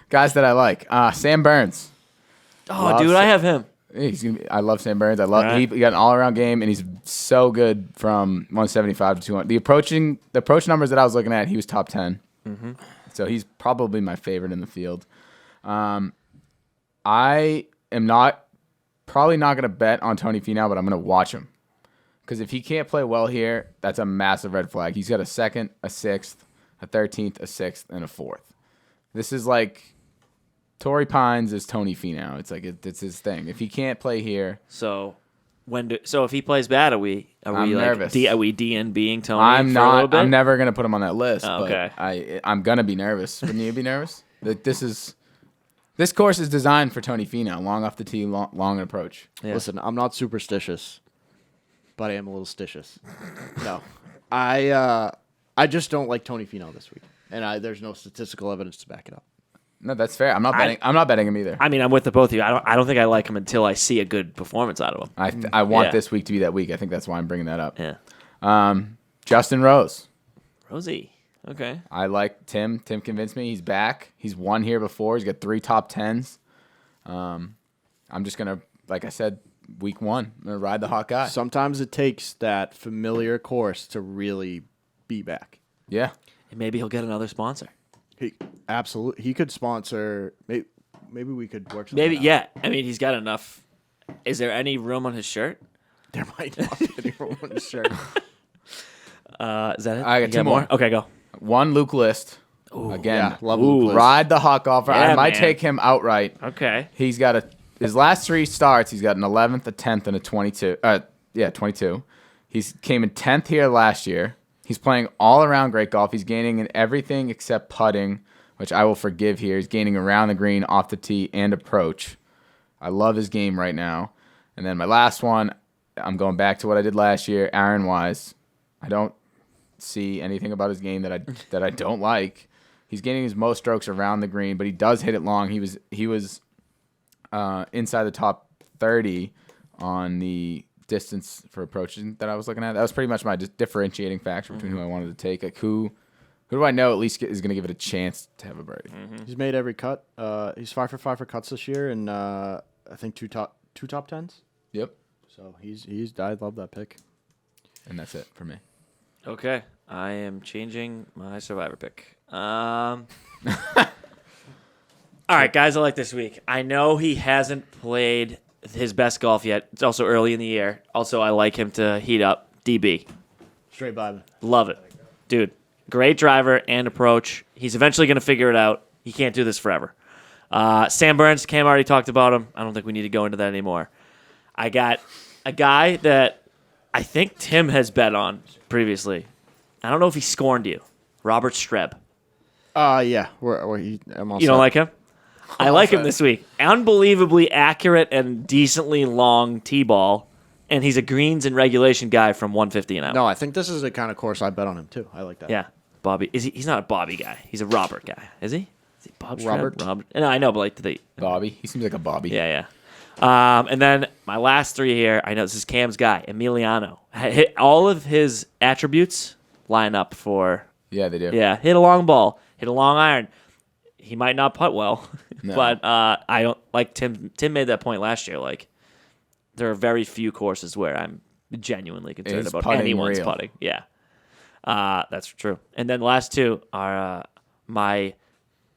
guys that I like. Oh, Sam Burns. Love dude, Sa- I have him. I love Sam Burns. I love. All right. He got an all-around game, and he's so good from 175 to 200. The approach numbers that I was looking at, he was top 10. Mm-hmm. So he's probably my favorite in the field. I am probably not going to bet on Tony Finau, but I'm going to watch him. Because if he can't play well here, that's a massive red flag. He's got a 2nd, a 6th, a 13th, a 6th, and a 4th. This is like Torrey Pines is Tony Finau. It's like it's his thing. If he can't play here, So so if he plays bad, are we I'm like nervous. are we DNBing Tony? I'm for a little not. bit? I'm never gonna put him on that list. Oh, okay. But I'm gonna be nervous. Wouldn't you be nervous? That this course is designed for Tony Finau. Long off the tee, long approach. Yeah. Listen, I'm not superstitious, but I am a little stitious. No, I just don't like Tony Finau this week, and there's no statistical evidence to back it up. No, that's fair. I'm not betting him either. I mean, I'm with the both of you. I don't think I like him until I see a good performance out of him. I want Yeah. this week to be that week. I think that's why I'm bringing that up. Yeah. Justin Rose. Rosie. Okay. I like Tim. Tim convinced me. He's back. He's won here before. He's got 3 top 10s. I'm just going to, like I said, week 1, I'm going to ride the hot guy. Sometimes it takes that familiar course to really be back. Yeah. And maybe he'll get another sponsor. He could sponsor. Maybe we could work. Something Maybe, out. yeah. I mean, he's got enough. Is there any room on his shirt? There might not be anyone on his shirt. Is that it? I got You 2 more. Okay, go. 1, Luke List. Again, Yeah, love Ooh. Luke List. ride the hot golfer. Yeah, I might man. take him outright. Okay. He's got his last 3 starts, he's got an 11th, a 10th, and a 22. 22. He's came in 10th here last year. He's playing all around great golf. He's gaining in everything except putting, which I will forgive here. He's gaining around the green, off the tee, and approach. I love his game right now. And then my last one, I'm going back to what I did last year, Aaron Wise. I don't see anything about his game that I don't like. He's gaining his most strokes around the green, but he does hit it long. He was inside the top 30 on the distance for approaching that I was looking at. That was pretty much my differentiating factor between who I wanted to take. Like who do I know at least is going to give it a chance to have a birdie? He's made every cut. He's 5 for 5 for cuts this year, and I think two top 10s. Yep. So I love that pick. And that's it for me. Okay. I am changing my survivor pick. All right, guys, I like this week. I know he hasn't played his best golf yet. It's also early in the year. Also, I like him to heat up. DB. Straight vibing. Love it. Dude, great driver and approach. He's eventually going to figure it out. He can't do this forever. Sam Burns, Cam already talked about him. I don't think we need to go into that anymore. I got a guy that I think Tim has bet on previously. I don't know if he scorned you. Robert Streb. Yeah. I'm all You don't set. like him? I like him this week. Unbelievably accurate and decently long tee ball, and he's a greens and regulation guy from 150 and out. No, I think this is the kind of course I bet on him too. I like that. Yeah, Bobby. He's not a Bobby guy. He's a Robert guy. Is he? Is he Bob Streb? Robert? Robert. No, I know, but like Bobby. He seems like a Bobby. Yeah. And then my last 3 here. I know this is Cam's guy, Emiliano. Hit all of his attributes line up for. Yeah, they do. Yeah, hit a long ball, hit a long iron. He might not putt well, No. but I don't like Tim. Tim made that point last year. Like, there are very few courses where I'm genuinely concerned Is about putting anyone's real? putting. Yeah, that's true. And then the last 2 are my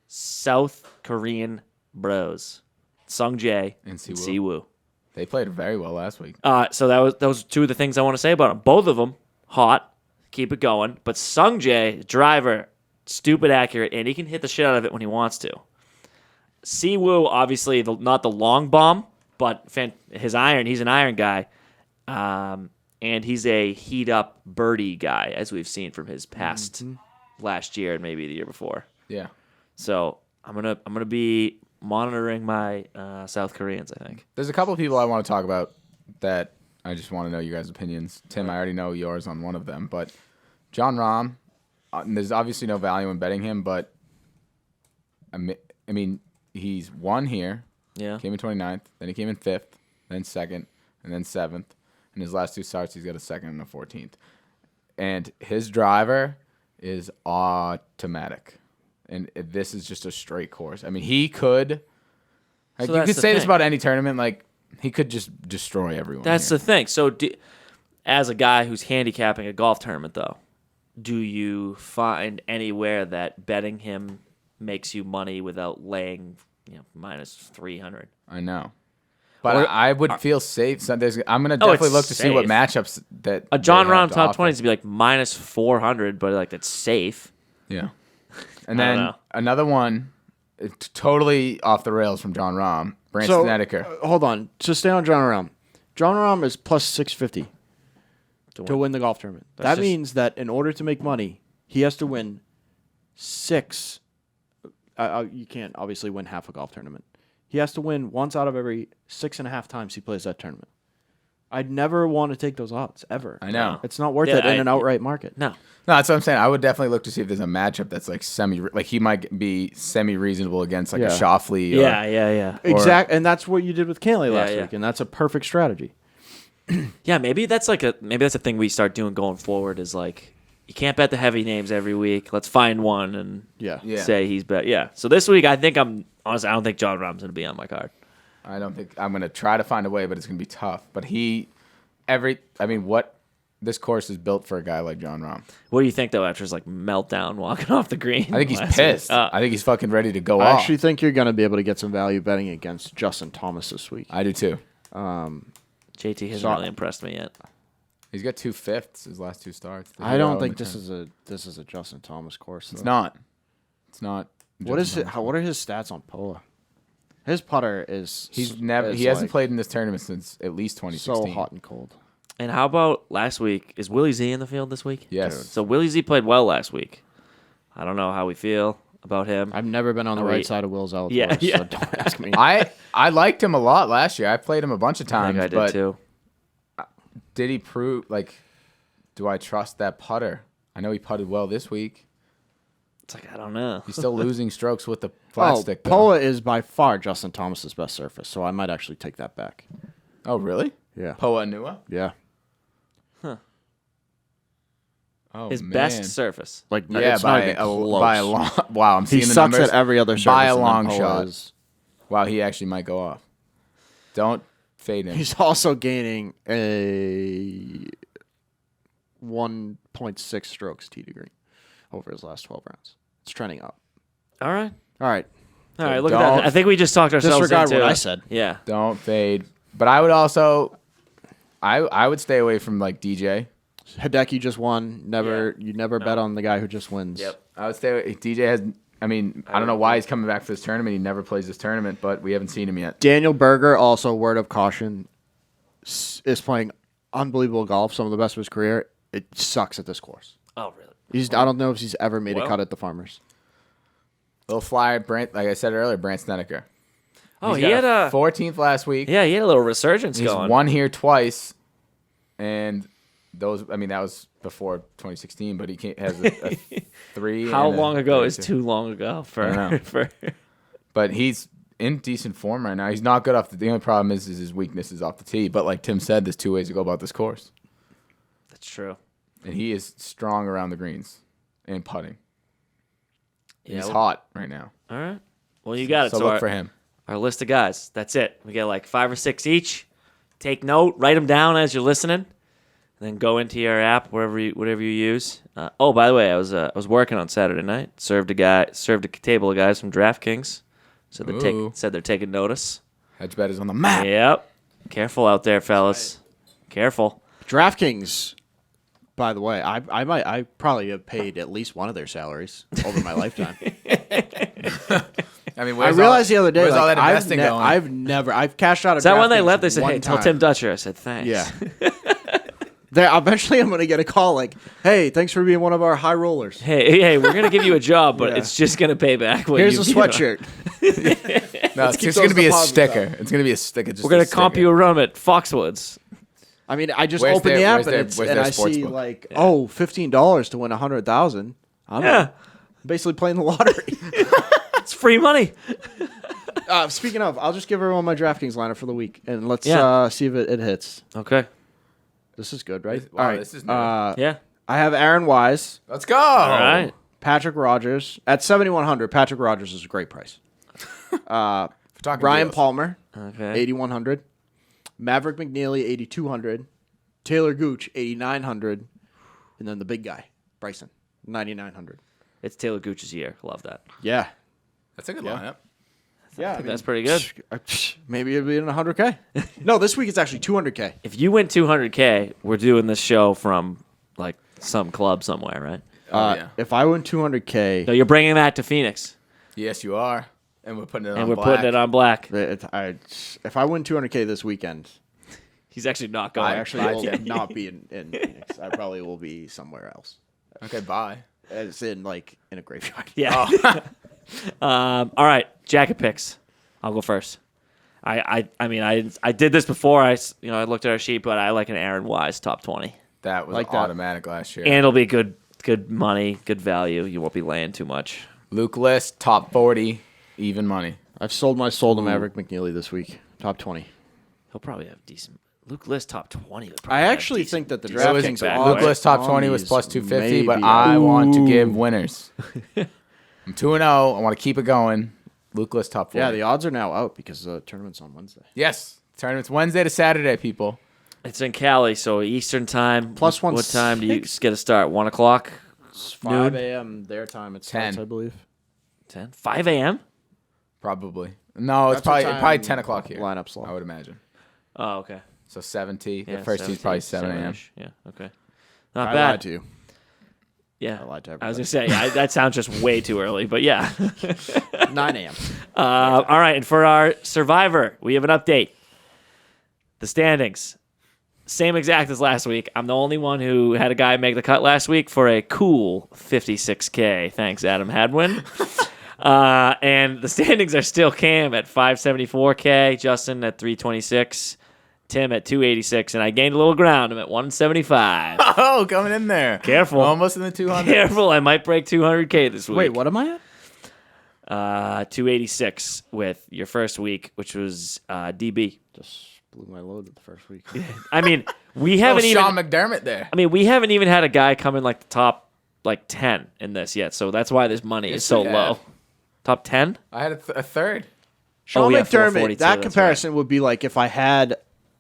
South Korean bros, Sung Jae And and Siwoo. Siwoo. They played very well last week. So those 2 of the things I want to say about them. Both of them hot, keep it going. But Sung Jae, driver, stupid accurate, and he can hit the shit out of it when he wants to. Siwoo, obviously not the long bomb, but his iron. He's an iron guy, and he's a heat up birdie guy, as we've seen from his past last year and maybe the year before. Yeah. So I'm gonna be monitoring my South Koreans. I think. There's a couple of people I want to talk about that I just want to know you guys' opinions. Tim, I already know yours on one of them, but John Rahm, there's obviously no value in betting him, but I mean, he's won here. Yeah. Came in 29th, then he came in 5th, then 2nd, and then 7th. In his last 2 starts, he's got a 2nd and a 14th. And his driver is automatic. And this is just a straight course. I mean, he could. Like, So you that's could the say this thing. about any tournament. Like, he could just destroy everyone. That's here. the thing. So, as a guy who's handicapping a golf tournament, though, do you find anywhere that betting him makes you money without laying, minus 300? I know. But Or- I would feel safe. So I'm going to definitely it's look to see what safe. matchups that A John they have Rahm to top offer. 20 is to be like minus 400, but like that's safe. Yeah. And I don't then know. another one, totally off the rails from John Rahm, Brandt So, Snedeker. hold on. To stay on John Rahm. John Rahm is plus 650 to win the golf tournament. That's That just- means that in order to make money, he has to win 6. You can't obviously win half a golf tournament. He has to win once out of every 6.5 times he plays that tournament. I'd never want to take those odds, ever. I know. It's not worth Yeah, it in an outright market. No. No, that's what I'm saying. I would definitely look to see if there's a matchup that's like he might be semi-reasonable against like Yeah. a Shoffley. Or, Yeah. Exactly. And that's what you did with Cantley Yeah, last yeah. week, and that's a perfect strategy. Yeah, maybe that's a thing we start doing going forward is like you can't bet the heavy names every week. Let's find one and Yeah. Yeah. say he's bet. Yeah. So this week I don't think John Rahm's going to be on my card. I don't think I'm gonna try to find a way, but it's gonna be tough. But what this course is built for a guy like John Rahm. What do you think though after his like meltdown walking off the green? I think he's last pissed. week? I think he's fucking ready to go I off. actually think you're going to be able to get some value betting against Justin Thomas this week. I do too. JT hasn't So- really impressed me yet. He's got 2 fifths his last 2 starts. I don't think this is a Justin Thomas course. It's though. not. It's not. What is it? What are his stats on Poa? His putter is He hasn't like played in this tournament since at least 2016. so hot and cold. And how about last week? Is Willie Z in the field this week? Yes. So Willie Z played well last week. I don't know how we feel about him. I've never been on the Are right we- side of Will Zalatoris, Yeah. so don't ask me. I liked him a lot last year. I played him a bunch of I times. think I did but too. did he prove do I trust that putter? I know he putted well this week. It's like I don't know. He's still losing strokes with the flat stick. Though. Poa is by far Justin Thomas's best surface, so I might actually take that back. Oh, really? Yeah. Poa Nua? Yeah. Oh, His man. best surface. Like Yeah, it's not by even a close. long. Wow, I'm He seeing the sucks numbers. at every other surface. by a and then long Poa shot. is- Wow, he actually might go off. Don't fade him. He's also gaining a 1.6 strokes tee to green over his last 12 rounds. It's trending up. All right. All right. Look at Don't that. I think we just talked ourselves disregard into what I it. said. Yeah. Don't fade. But I would also, I would stay away from DJ. Hideki just won. You never bet on the guy who just wins. I would stay away. DJ has. I don't know why he's coming back for this tournament. He never plays this tournament, but we haven't seen him yet. Daniel Berger, also word of caution, is playing unbelievable golf, some of the best of his career. It sucks at this course. Oh, really? I don't know if he's ever made a cut at the Farmers. Little flyer, like I said earlier, Brandt Snedeker. Oh, He's he got had a 14th last week. yeah, he had a little resurgence He's going. won here twice, and that was before 2016. But he has a 3. How and a long ago is 32. too long ago I don't know. for But he's in decent form right now. He's not good off the only problem is his weakness is off the tee. But like Tim said, there's 2 ways to go about this course. That's true. And he is strong around the greens and putting. Yeah, He's well- hot right now. All right. Well, you got it. So So look our, for him. our list of guys. That's it. We get like 5 or 6 each. Take note. Write them down as you're listening. And then go into your app, whatever you use. By the way, I was working on Saturday night. Served a table of guys from DraftKings. So Ooh. said they're taking notice. Hedge bet is on the map. Yep. Careful out there, fellas. Careful. DraftKings, by the way, I probably have paid at least one of their salaries over my lifetime. I mean, I realized the other day, where's all like, that investing going? I've cashed out. Is that when they left? They said, "Hey, tell Tim Dutcher." I said, "Thanks." Yeah. Eventually, I'm going to get a call like, "Hey, thanks for being one of our high rollers. Hey, we're gonna give you a job, but Yeah. it's just gonna pay back. What Here's you a sweatshirt." No, it's keep just going to those be a deposits sticker. up. It's going to be a sticker. Just We're gonna a comp sticker. you a room at Foxwoods. I mean, I just Where's open their- the app where's and, their- it's, where's and their I sports see book? like, oh, $15 to win 100,000. I'm Yeah. basically playing the lottery. It's free money. Speaking of, I'll just give everyone my DraftKings lineup for the week, and let's Yeah. see if it hits. Okay. This is good, right? Wow, All right. this is new. Yeah. I have Aaron Wise, Let's go. All right. Patrick Rogers at 7,100. Patrick Rogers is a great price. Talking Brian deals. Palmer, Okay. 8,100. Maverick McNealy, 8,200. Taylor Gooch, 8,900. And then the big guy, Bryson, 9,900. It's Taylor Gooch's year. Love that. Yeah. That's a good Yeah. lineup. Yeah. That's pretty good. Maybe it'll be in 100K. No, this week it's actually 200K. If you win 200K, we're doing this show from like some club somewhere, right? Yeah. If I win 200K, No, you're bringing that to Phoenix, Yes, you are. And we're putting it on and we're black. putting it on black. if I win 200K this weekend, He's actually not going. I actually bye, will Tim. not be in Phoenix. I probably will be somewhere else. Okay, bye. It's in a graveyard. Yeah. All right, jacket picks. I'll go first. I mean, I did this before. I looked at our sheet, but I like an Aaron Wise top 20, That was Like that. automatic last year. and it'll be good money, good value. You won't be laying too much. Luke List, top 40, even money. I've sold my soul to Maverick McNealy this week. Top 20. He'll probably have decent. Luke List top 20. would I probably have actually decent- think that the decent DraftKings back, odds Luke right? List top on 20 was these plus 250, but maybe I are- want to give winners. I'm 2-0. I want to keep it going. Luke List top 40. Yeah, the odds are now out because the tournament's on Wednesday. Yes. Tournament's Wednesday to Saturday, people. It's in Cali, so Eastern time. Plus What time do you 1:06. get to start? 1 o'clock? It's Noon? 5 a.m. their time. It's 10. I believe. 10? 5 a.m.? Probably. No, it's That's what probably time 10 o'clock here. lineup slot. I would imagine. Oh, okay. So 7T. Yeah, The first tee's probably 7 a.m. 7-ish. Yeah, okay. Not I bad. lied to you. Yeah. I lied to I was everybody. going to say, that sounds just way too early, but yeah. 9 a.m. All right, and for our Survivor, we have an update. The standings, same exact as last week. I'm the only one who had a guy make the cut last week for a cool 56K. Thanks, Adam Hadwin. And the standings are still Cam at 574K, Justin at 326, Tim at 286, and I gained a little ground. I'm at 175. Oh, coming in there. Careful. Almost in the 200. Careful, I might break 200K this week. Wait, what am I at? 286 with your first week, which was DB. Just blew my load the first week. I mean, we Oh, haven't even. Sean McDermott there. I mean, we haven't even had a guy come in like the top 10 in this yet. So that's why this money is Yes, so we have. low. Top 10? I had a third. Sean yeah, McDermott, 442, that that's comparison would be like if I had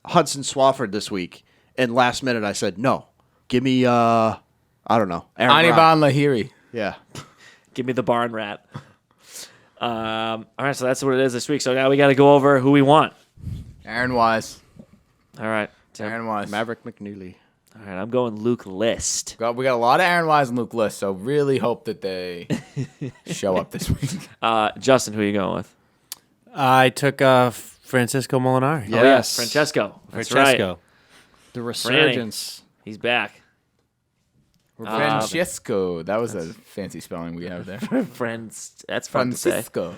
Hudson Swafford this week, and last minute I said, no, give me, I don't know, Aaron Brock. Anibal Lahiri. Yeah. Give me the barn rat. All right, so that's what it is this week. So now we got to go over who we want. Aaron Wise. All right. Tim. Aaron Wise. Maverick McNealy. All right, I'm going Luke List. We got a lot of Aaron Wise and Luke List, so really hope that they show up this week. Justin, who are you going with? I took Francisco Molinari. Yeah. Oh, yeah, Yes. Francesco. That's Francesco. right. The resurgence. He's back. Francesco. That was a fancy spelling we have there. Friends. That's fun to say. Francisco.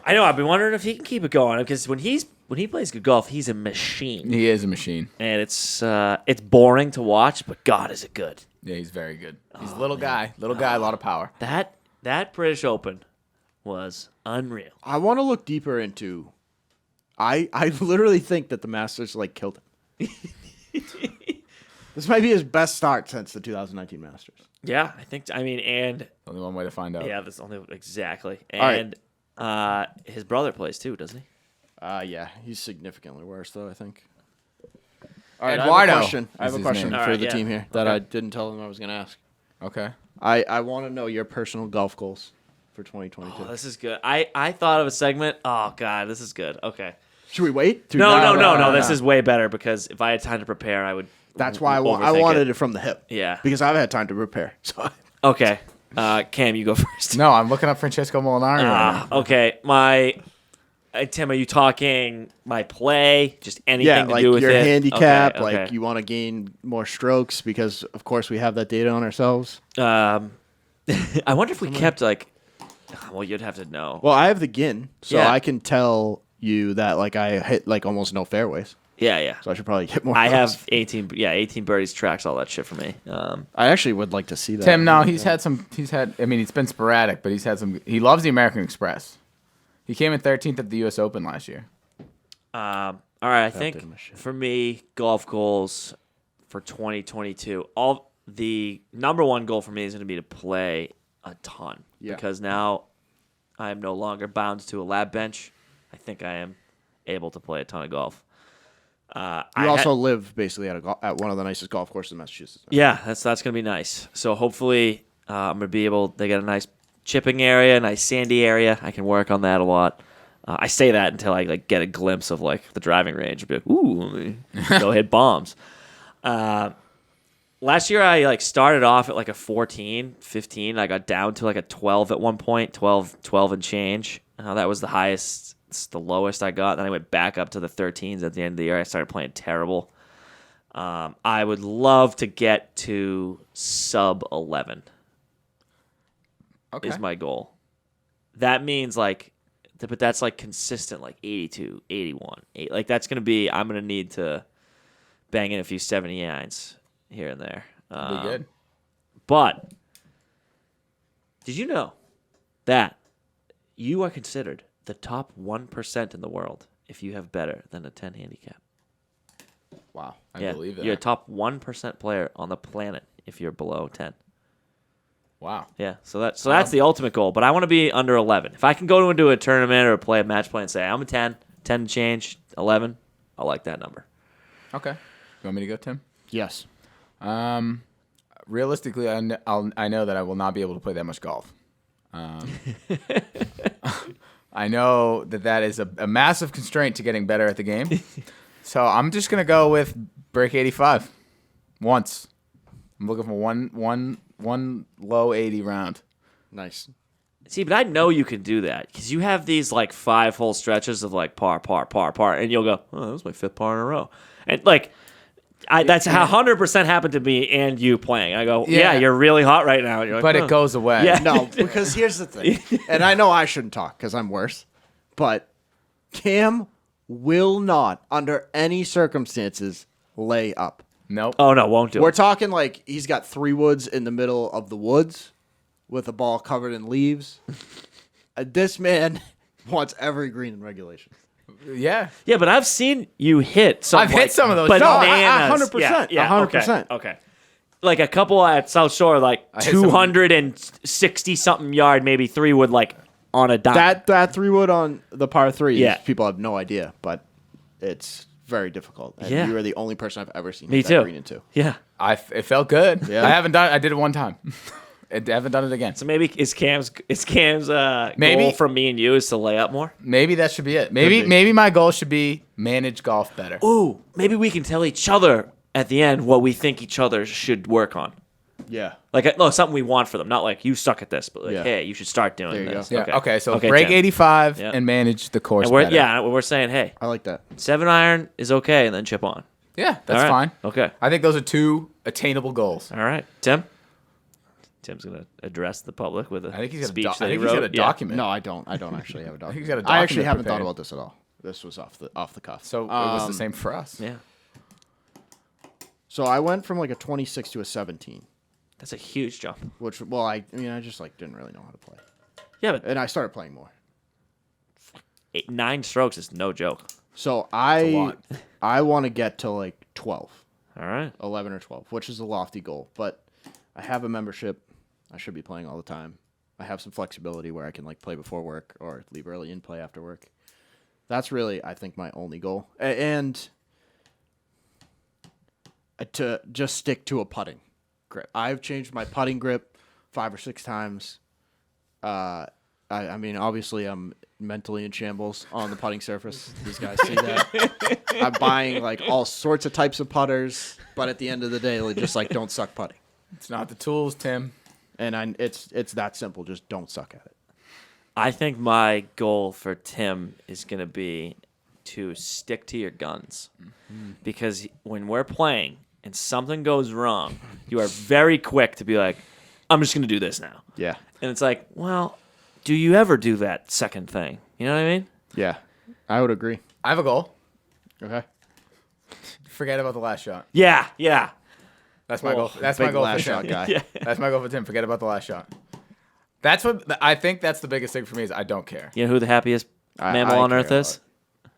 I know. I've been wondering if he can keep it going because when he plays good golf, he's a machine, He is a machine. and it's boring to watch, but God, is it good? Yeah, he's very good. He's a little guy, a lot of power. That British Open was unreal. I want to look deeper into. I literally think that the Masters killed him. This might be his best start since the 2019 Masters. Yeah, I think. I mean, and Only one way to find out. yeah, that's only exactly. right. And his brother plays too, doesn't he? Yeah, he's significantly worse though. I think. All right, Eduardo I have a question. I have is a his question name. for All right, the yeah. team here that Okay. I didn't tell them I was going to ask. Okay. I want to know your personal golf goals for 2022. Oh, this is good. I thought of a segment. Oh God, this is good. Okay. Should we wait? No. This is way better because if I had time to prepare, I would. That's why I overthink wanted it from the hip. Yeah. Because I've had time to prepare. So Okay. Cam, you go first. No, I'm looking up Francesco Molinari right now. Okay. Tim, are you talking my play? Just anything yeah, to like do with your it? handicap, Okay, like you want to gain more strokes because of course we have that data on ourselves. I wonder if we kept well, you'd have to know. Well, I have the GIN, so Yeah. I can tell you that I hit almost no fairways. Yeah. So I should probably get more. I of those. have 18 birdies, tracks, all that shit for me. I actually would like to see that. Tim, no, he's had. I mean, it's been sporadic, but he's had some. He loves the American Express. He came in 13th at the U.S. Open last year. All right, I did think my shit. for me, golf goals for 2022. The number one goal for me is going to be to play a ton. Yeah. Because now I am no longer bound to a lab bench. I think I am able to play a ton of golf. You also live basically at one of the nicest golf courses in Massachusetts. Yeah, that's going to be nice. So hopefully I'm going to be able. They got a nice chipping area, nice sandy area. I can work on that a lot. I say that until I get a glimpse of the driving range. Be like, ooh, let me go hit bombs. Last year I started off at a 14, 15. I got down to a 12 at one point, 12 and change. That was the highest. It's the lowest I got. Then I went back up to the 13s at the end of the year. I started playing terrible. I would love to get to sub 11. Okay. Is my goal. That means but that's consistent 82, 81. That's going to be, I'm going to need to bang in a few 79s here and there. Be good. But did you know that you are considered the top 1% in the world if you have better than a 10 handicap? Wow. I believe that. You're a top 1% player on the planet if you're below 10. Wow. Yeah, so that's the ultimate goal. But I want to be under 11. If I can go into a tournament or play a match play and say I'm a 10 to change, 11, I like that number. Okay. You want me to go, Tim? Yes. Realistically, I know that I will not be able to play that much golf. I know that is a massive constraint to getting better at the game. So I'm just gonna go with break 85 once. I'm looking for one low 80 round. Nice. See, but I know you can do that because you have these 5-hole stretches of par, par, par, par, and you'll go, oh, that was my 5th par in a row, and that's 100% happened to me and you playing. I go, yeah, you're really hot right now. And you're like, But it goes away. Yeah. No, because here's the thing, and I know I shouldn't talk because I'm worse, but Cam will not, under any circumstances, lay up. Nope. Oh no, won't do We're it. talking he's got 3 woods in the middle of the woods with a ball covered in leaves. This man wants every green in regulation. Yeah. Yeah, but I've seen you hit some. I've hit some of those. But No, I 100%, Yeah, 100%. Okay. A couple at South Shore, hit some- 260 something yard, maybe 3 wood on a dime. That 3 wood on the par 3, Yeah. people have no idea, but it's very difficult. And Yeah. you are the only person I've ever seen Me hit that too. green into. Yeah. It felt good. Yeah. I haven't done it. I did it one time. I haven't done it again. So maybe is Cam's Maybe- goal from me and you is to lay up more? Maybe that should be it. be. Maybe my goal should be manage golf better. Ooh, maybe we can tell each other at the end what we think each other should work on. Yeah. No, something we want for them. Not you suck at this, but Yeah. hey, you should start doing There you this. go. Yeah. Okay. So Okay, break Tim. 85 Yeah. and manage the course And we're better. we're saying, hey, I like that. 7 iron is okay, and then chip on. Yeah, that's All right. fine. Okay. I think those are 2 attainable goals. All right, Tim. Tim's gonna address the public with a I think he's got speech a, that he he's got wrote. a document. No, I don't. I don't actually have a document. he's got a I actually document haven't thought prepared. about this at all. This was off the cuff. So it was the same for us. Yeah, So I went from a 26 to a 17, that's a huge jump. which I just didn't really know how to play, Yeah, but and I started playing more. 9 strokes is no joke. So lot. I want to get to 12, All right. 11 or 12, which is a lofty goal. But I have a membership. I should be playing all the time. I have some flexibility where I can play before work or leave early and play after work. That's really, I think, my only goal. And to just stick to a putting grip. I've changed my putting grip 5 or 6 times. I mean, obviously, I'm mentally in shambles on the putting surface. These guys see that. I'm buying all sorts of types of putters, but at the end of the day, just don't suck putting. It's not the tools, Tim. And it's that simple. Just don't suck at it. I think my goal for Tim is going to be to stick to your guns. Because when we're playing and something goes wrong, you are very quick to be like, I'm just going to do this now. Yeah. And it's like, well, do you ever do that second thing? You know what I mean? Yeah. I would agree. I have a goal. Okay. Forget about the last shot. Yeah. That's my goal. That's my Big goal last for shot Tim. guy. Yeah. That's my goal for Tim. Forget about the last shot. That's what I think. That's the biggest thing for me is I don't care. You know who the happiest mammal I on care Earth a lot. is?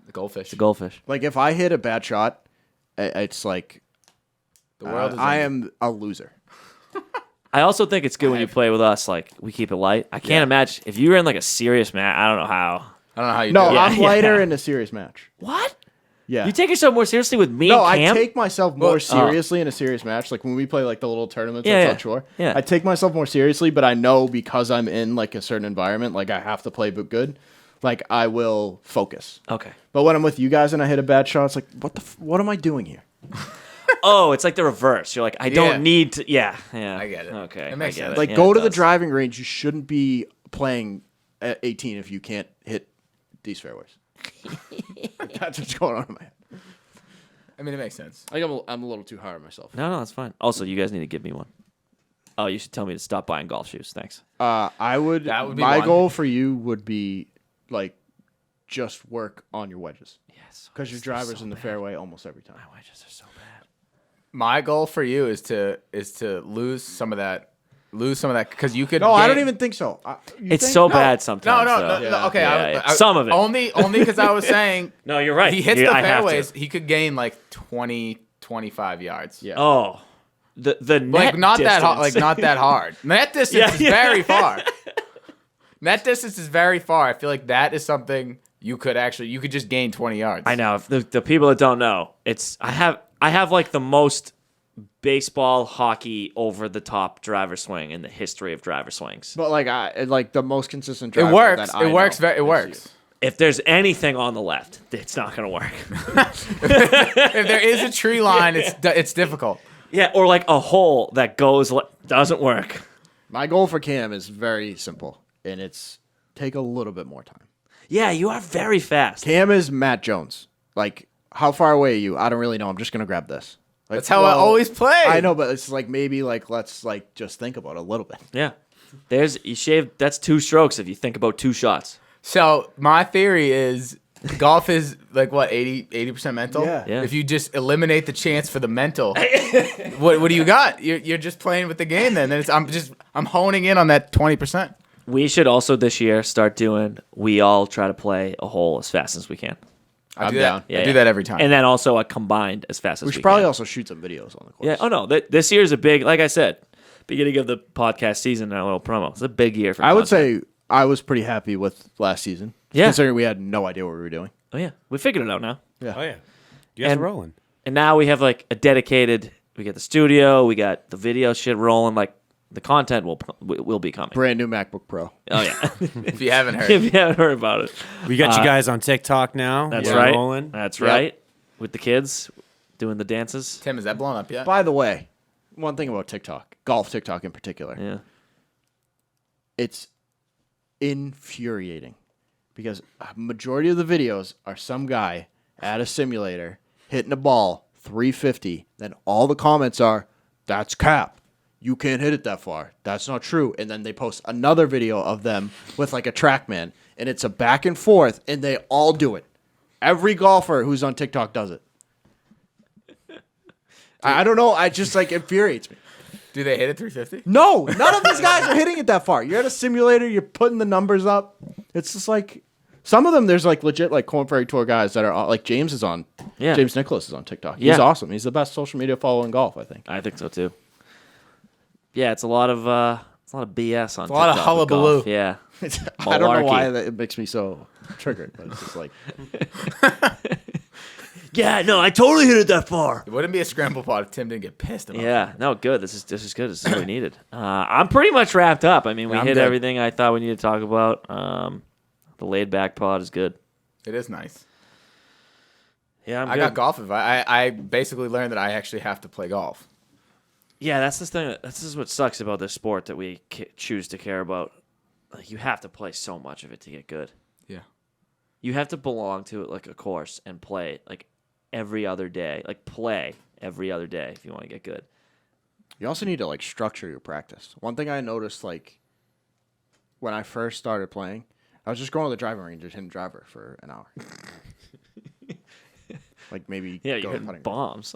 The goldfish. The goldfish. Like if I hit a bad shot, it's like The world is. I ending. am a loser. I also think it's good when you play with us. Like, we keep it light. I can't imagine if you were in like a serious match. I don't know how. I don't know how you No, do it. I'm Yeah. lighter in a serious match. What? Yeah. You take yourself more seriously with me No, and Cam? I take myself more Well, seriously in a serious match. Like when we play like the little tournaments Yeah, on yeah. South Shore. Yeah. I take myself more seriously, but I know because I'm in like a certain environment, like I have to play but good. Like I will focus. Okay. But when I'm with you guys and I hit a bad shot, it's like what am I doing here? Oh, it's like the reverse. You're like, I Yeah. don't need to. Yeah. I get it. Okay. It makes I get sense. it. Like Yeah, go it to the does. driving range. You shouldn't be playing at 18 if you can't hit these fairways. That's what's going on in my head. I mean, it makes sense. Like I'm a little too hard on myself. No, that's fine. Also, you guys need to give me one. Oh, you should tell me to stop buying golf shoes. Thanks. I would. That would be my one. goal for you would be like just work on your wedges Yes. because your driver's in the fairway almost every time. My wedges are so bad. My goal for you is to lose some of that because you could. No, I don't gain- even think so. It's think? so No, bad sometimes. No, though. no. Okay, Yeah. Some of it. Only because I was saying No, you're right. he hits You- the I have to. fairways. He could gain like 20, 25 yards. Yeah. Oh, the net Like not that hard. distance. Like not that hard. Net distance Yeah, is yeah. very far. Net distance is very far. I feel like that is something you could just gain 20 yards. I know. If the people that don't know, I have like the most baseball, hockey, over the top driver swing in the history of driver swings. But like the most consistent It driver. works. That I It works. know It is works. If there's anything on the left, it's not going to work. If there is a tree line, it's difficult. Yeah, or like a hole that doesn't work. you. My goal for Cam is very simple, and it's take a little bit more time. Yeah, you are very fast. Cam is Matt Jones. Like, how far away are you? I don't really know. I'm just gonna grab this. Like, That's how I always play. I know, but it's like maybe like let's like just think about it a little bit. Yeah. You shave, that's 2 strokes if you think about 2 shots. So my theory is golf is like what 80% mental. Yeah. Yeah. If you just eliminate the chance for the mental, what do you got? You're just playing with the game. Then I'm honing in on that 20%. We should also this year start doing, we all try to play a hole as fast as we can. I I'm do down. that. I do that every time. And then also a combined as fast as We we should probably can. also shoot some videos on the course. Yeah. Oh no. This year's a big, like I said, beginning of the podcast season and a little promo. It's a big year for I would content. say I was pretty happy with last season. Yeah. Considering we had no idea what we were doing. Oh yeah, we figured it out now. Oh yeah, you guys And- are rolling. And now we have like a dedicated. We got the studio. We got the video shit rolling. Like the content will be coming. Brand new MacBook Pro. Oh yeah. if you haven't heard, If you haven't heard about it, We got you guys on TikTok now. that's We're right. Rolling. That's Yep. right. With the kids doing the dances. Tim, is that blown up yet? By the way, one thing about TikTok, golf TikTok in particular, Yeah. it's infuriating because a majority of the videos are some guy at a simulator hitting a ball 350. Then all the comments are, "That's cap. You can't hit it that far. That's not true." And then they post another video of them with like a TrackMan, and it's a back and forth, and they all do it. Every golfer who's on TikTok does it. I don't know. I just like infuriates me. Do they hit it 350? No, none of these guys are hitting it that far. You're at a simulator, you're putting the numbers up. It's just like some of them there's like legit like Corn Ferry Tour guys that are like James is on. Yeah. James Nicholas is on TikTok. He's Yeah. awesome. He's the best social media follower in golf, I think. I think so too. Yeah, it's a lot of BS on. a lot of TikTok with golf. hullabaloo. Yeah. I don't know Malarkey. why it makes me so triggered, but it's just like Yeah. No, I totally hit it that far. It wouldn't be a scramble pod if Tim didn't get pissed about it. Yeah, no, good. This is good. This is what we needed. I'm pretty much wrapped up. I mean, we Yeah, I'm hit good. everything I thought we needed to talk about. The laid back pod is good. It is nice. Yeah, I got golf advice. I basically learned that I actually have to play golf. Yeah, that's the thing. This is what sucks about this sport that we choose to care about. Like, you have to play so much of it to get good. Yeah. You have to belong to it like a course and play like every other day. Like play every other day if you want to get good. you also need to like structure your practice. One thing I noticed like when I first started playing, I was just going to the driving range and hitting driver for an hour. Like maybe Yeah, you go hit putting. bombs.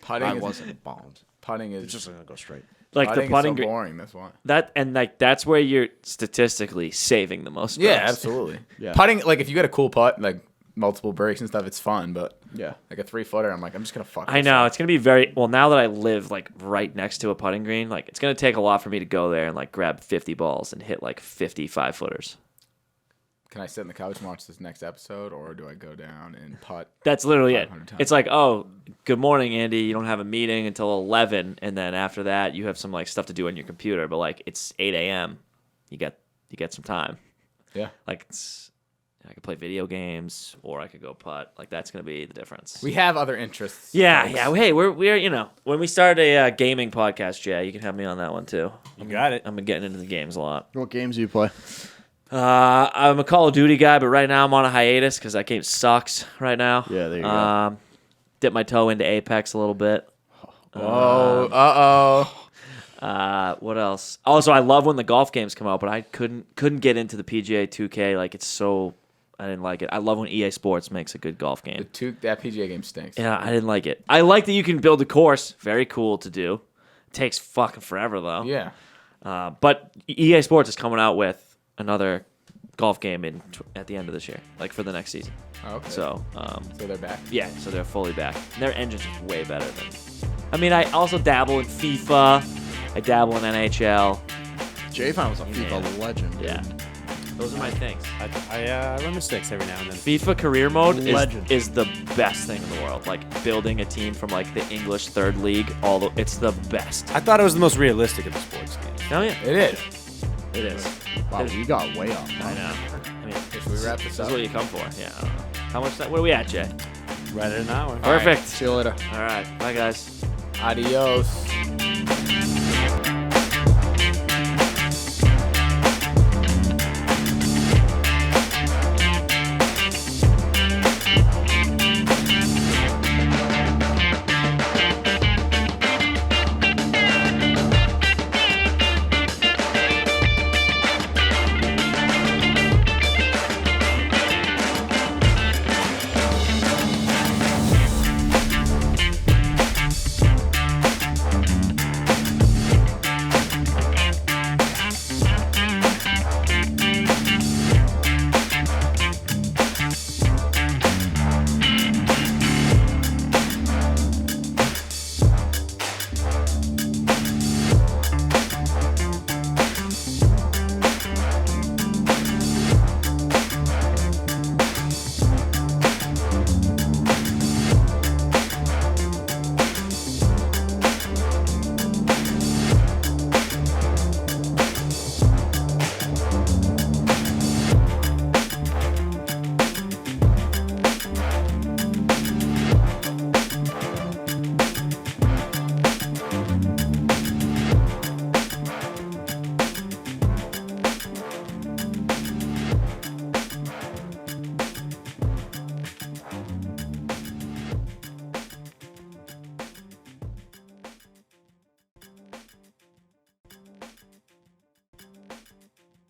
Putting I is, wasn't bombed. Putting is It's just gonna go straight. Like putting the putting is so green. boring. That's why. That's where you're statistically saving the most. Yeah, strokes. absolutely. Yeah. Putting, like if you get a cool putt, like multiple breaks and stuff, it's fun. But Yeah. like a 3-footer, I'm like, I'm just gonna fuck. I this know up. it's gonna be very well now that I live like right next to a putting green. Like it's gonna take a lot for me to go there and like grab 50 balls and hit like 55 footers. Can I sit on the couch and watch this next episode, or do I go down and putt? That's literally it. 500 times. It's like, oh, good morning, Andy. You don't have a meeting until 11, and then after that, you have some like stuff to do on your computer. But like, it's 8 a.m. You get some time. Yeah. Like, I could play video games, or I could go putt. Like, that's gonna be the difference. We have other interests. Yeah, folks. yeah. Hey, we're when we start a gaming podcast, Jay, you can have me on that one too. You got it. I'm getting into the games a lot. What games do you play? I'm a Call of Duty guy, but right now I'm on a hiatus because that game sucks right now. Yeah, there you go. Dip my toe into Apex a little bit. What else? Also, I love when the golf games come out, but I couldn't get into the PGA 2K. Like it's so, I didn't like it. I love when EA Sports makes a good golf game. That PGA game stinks. Yeah, I didn't like it. I like that you can build a course. Very cool to do. Takes fucking forever though. Yeah. But EA Sports is coming out with another golf game at the end of this year, like for the next season. Oh, okay. So, So they're back. yeah, so they're fully back. And their engine's way better than. I mean, I also dabble in FIFA. I dabble in NHL. J-Fan was a Yeah. FIFA legend. Dude. Yeah, those are my things. I run the sticks every now and then. FIFA career mode Legend. is the best thing in the world. Like building a team from like the English third league, it's the best. I thought it was the most realistic of the sports games. Oh yeah, It is. it is. Wow, we got way off. I know. I mean, Should we wrap this this up? is what you come for. Yeah. I don't know. How much? What are we at, Jay? Right at an hour. Perfect. See you later. All right. Bye, guys. Adios.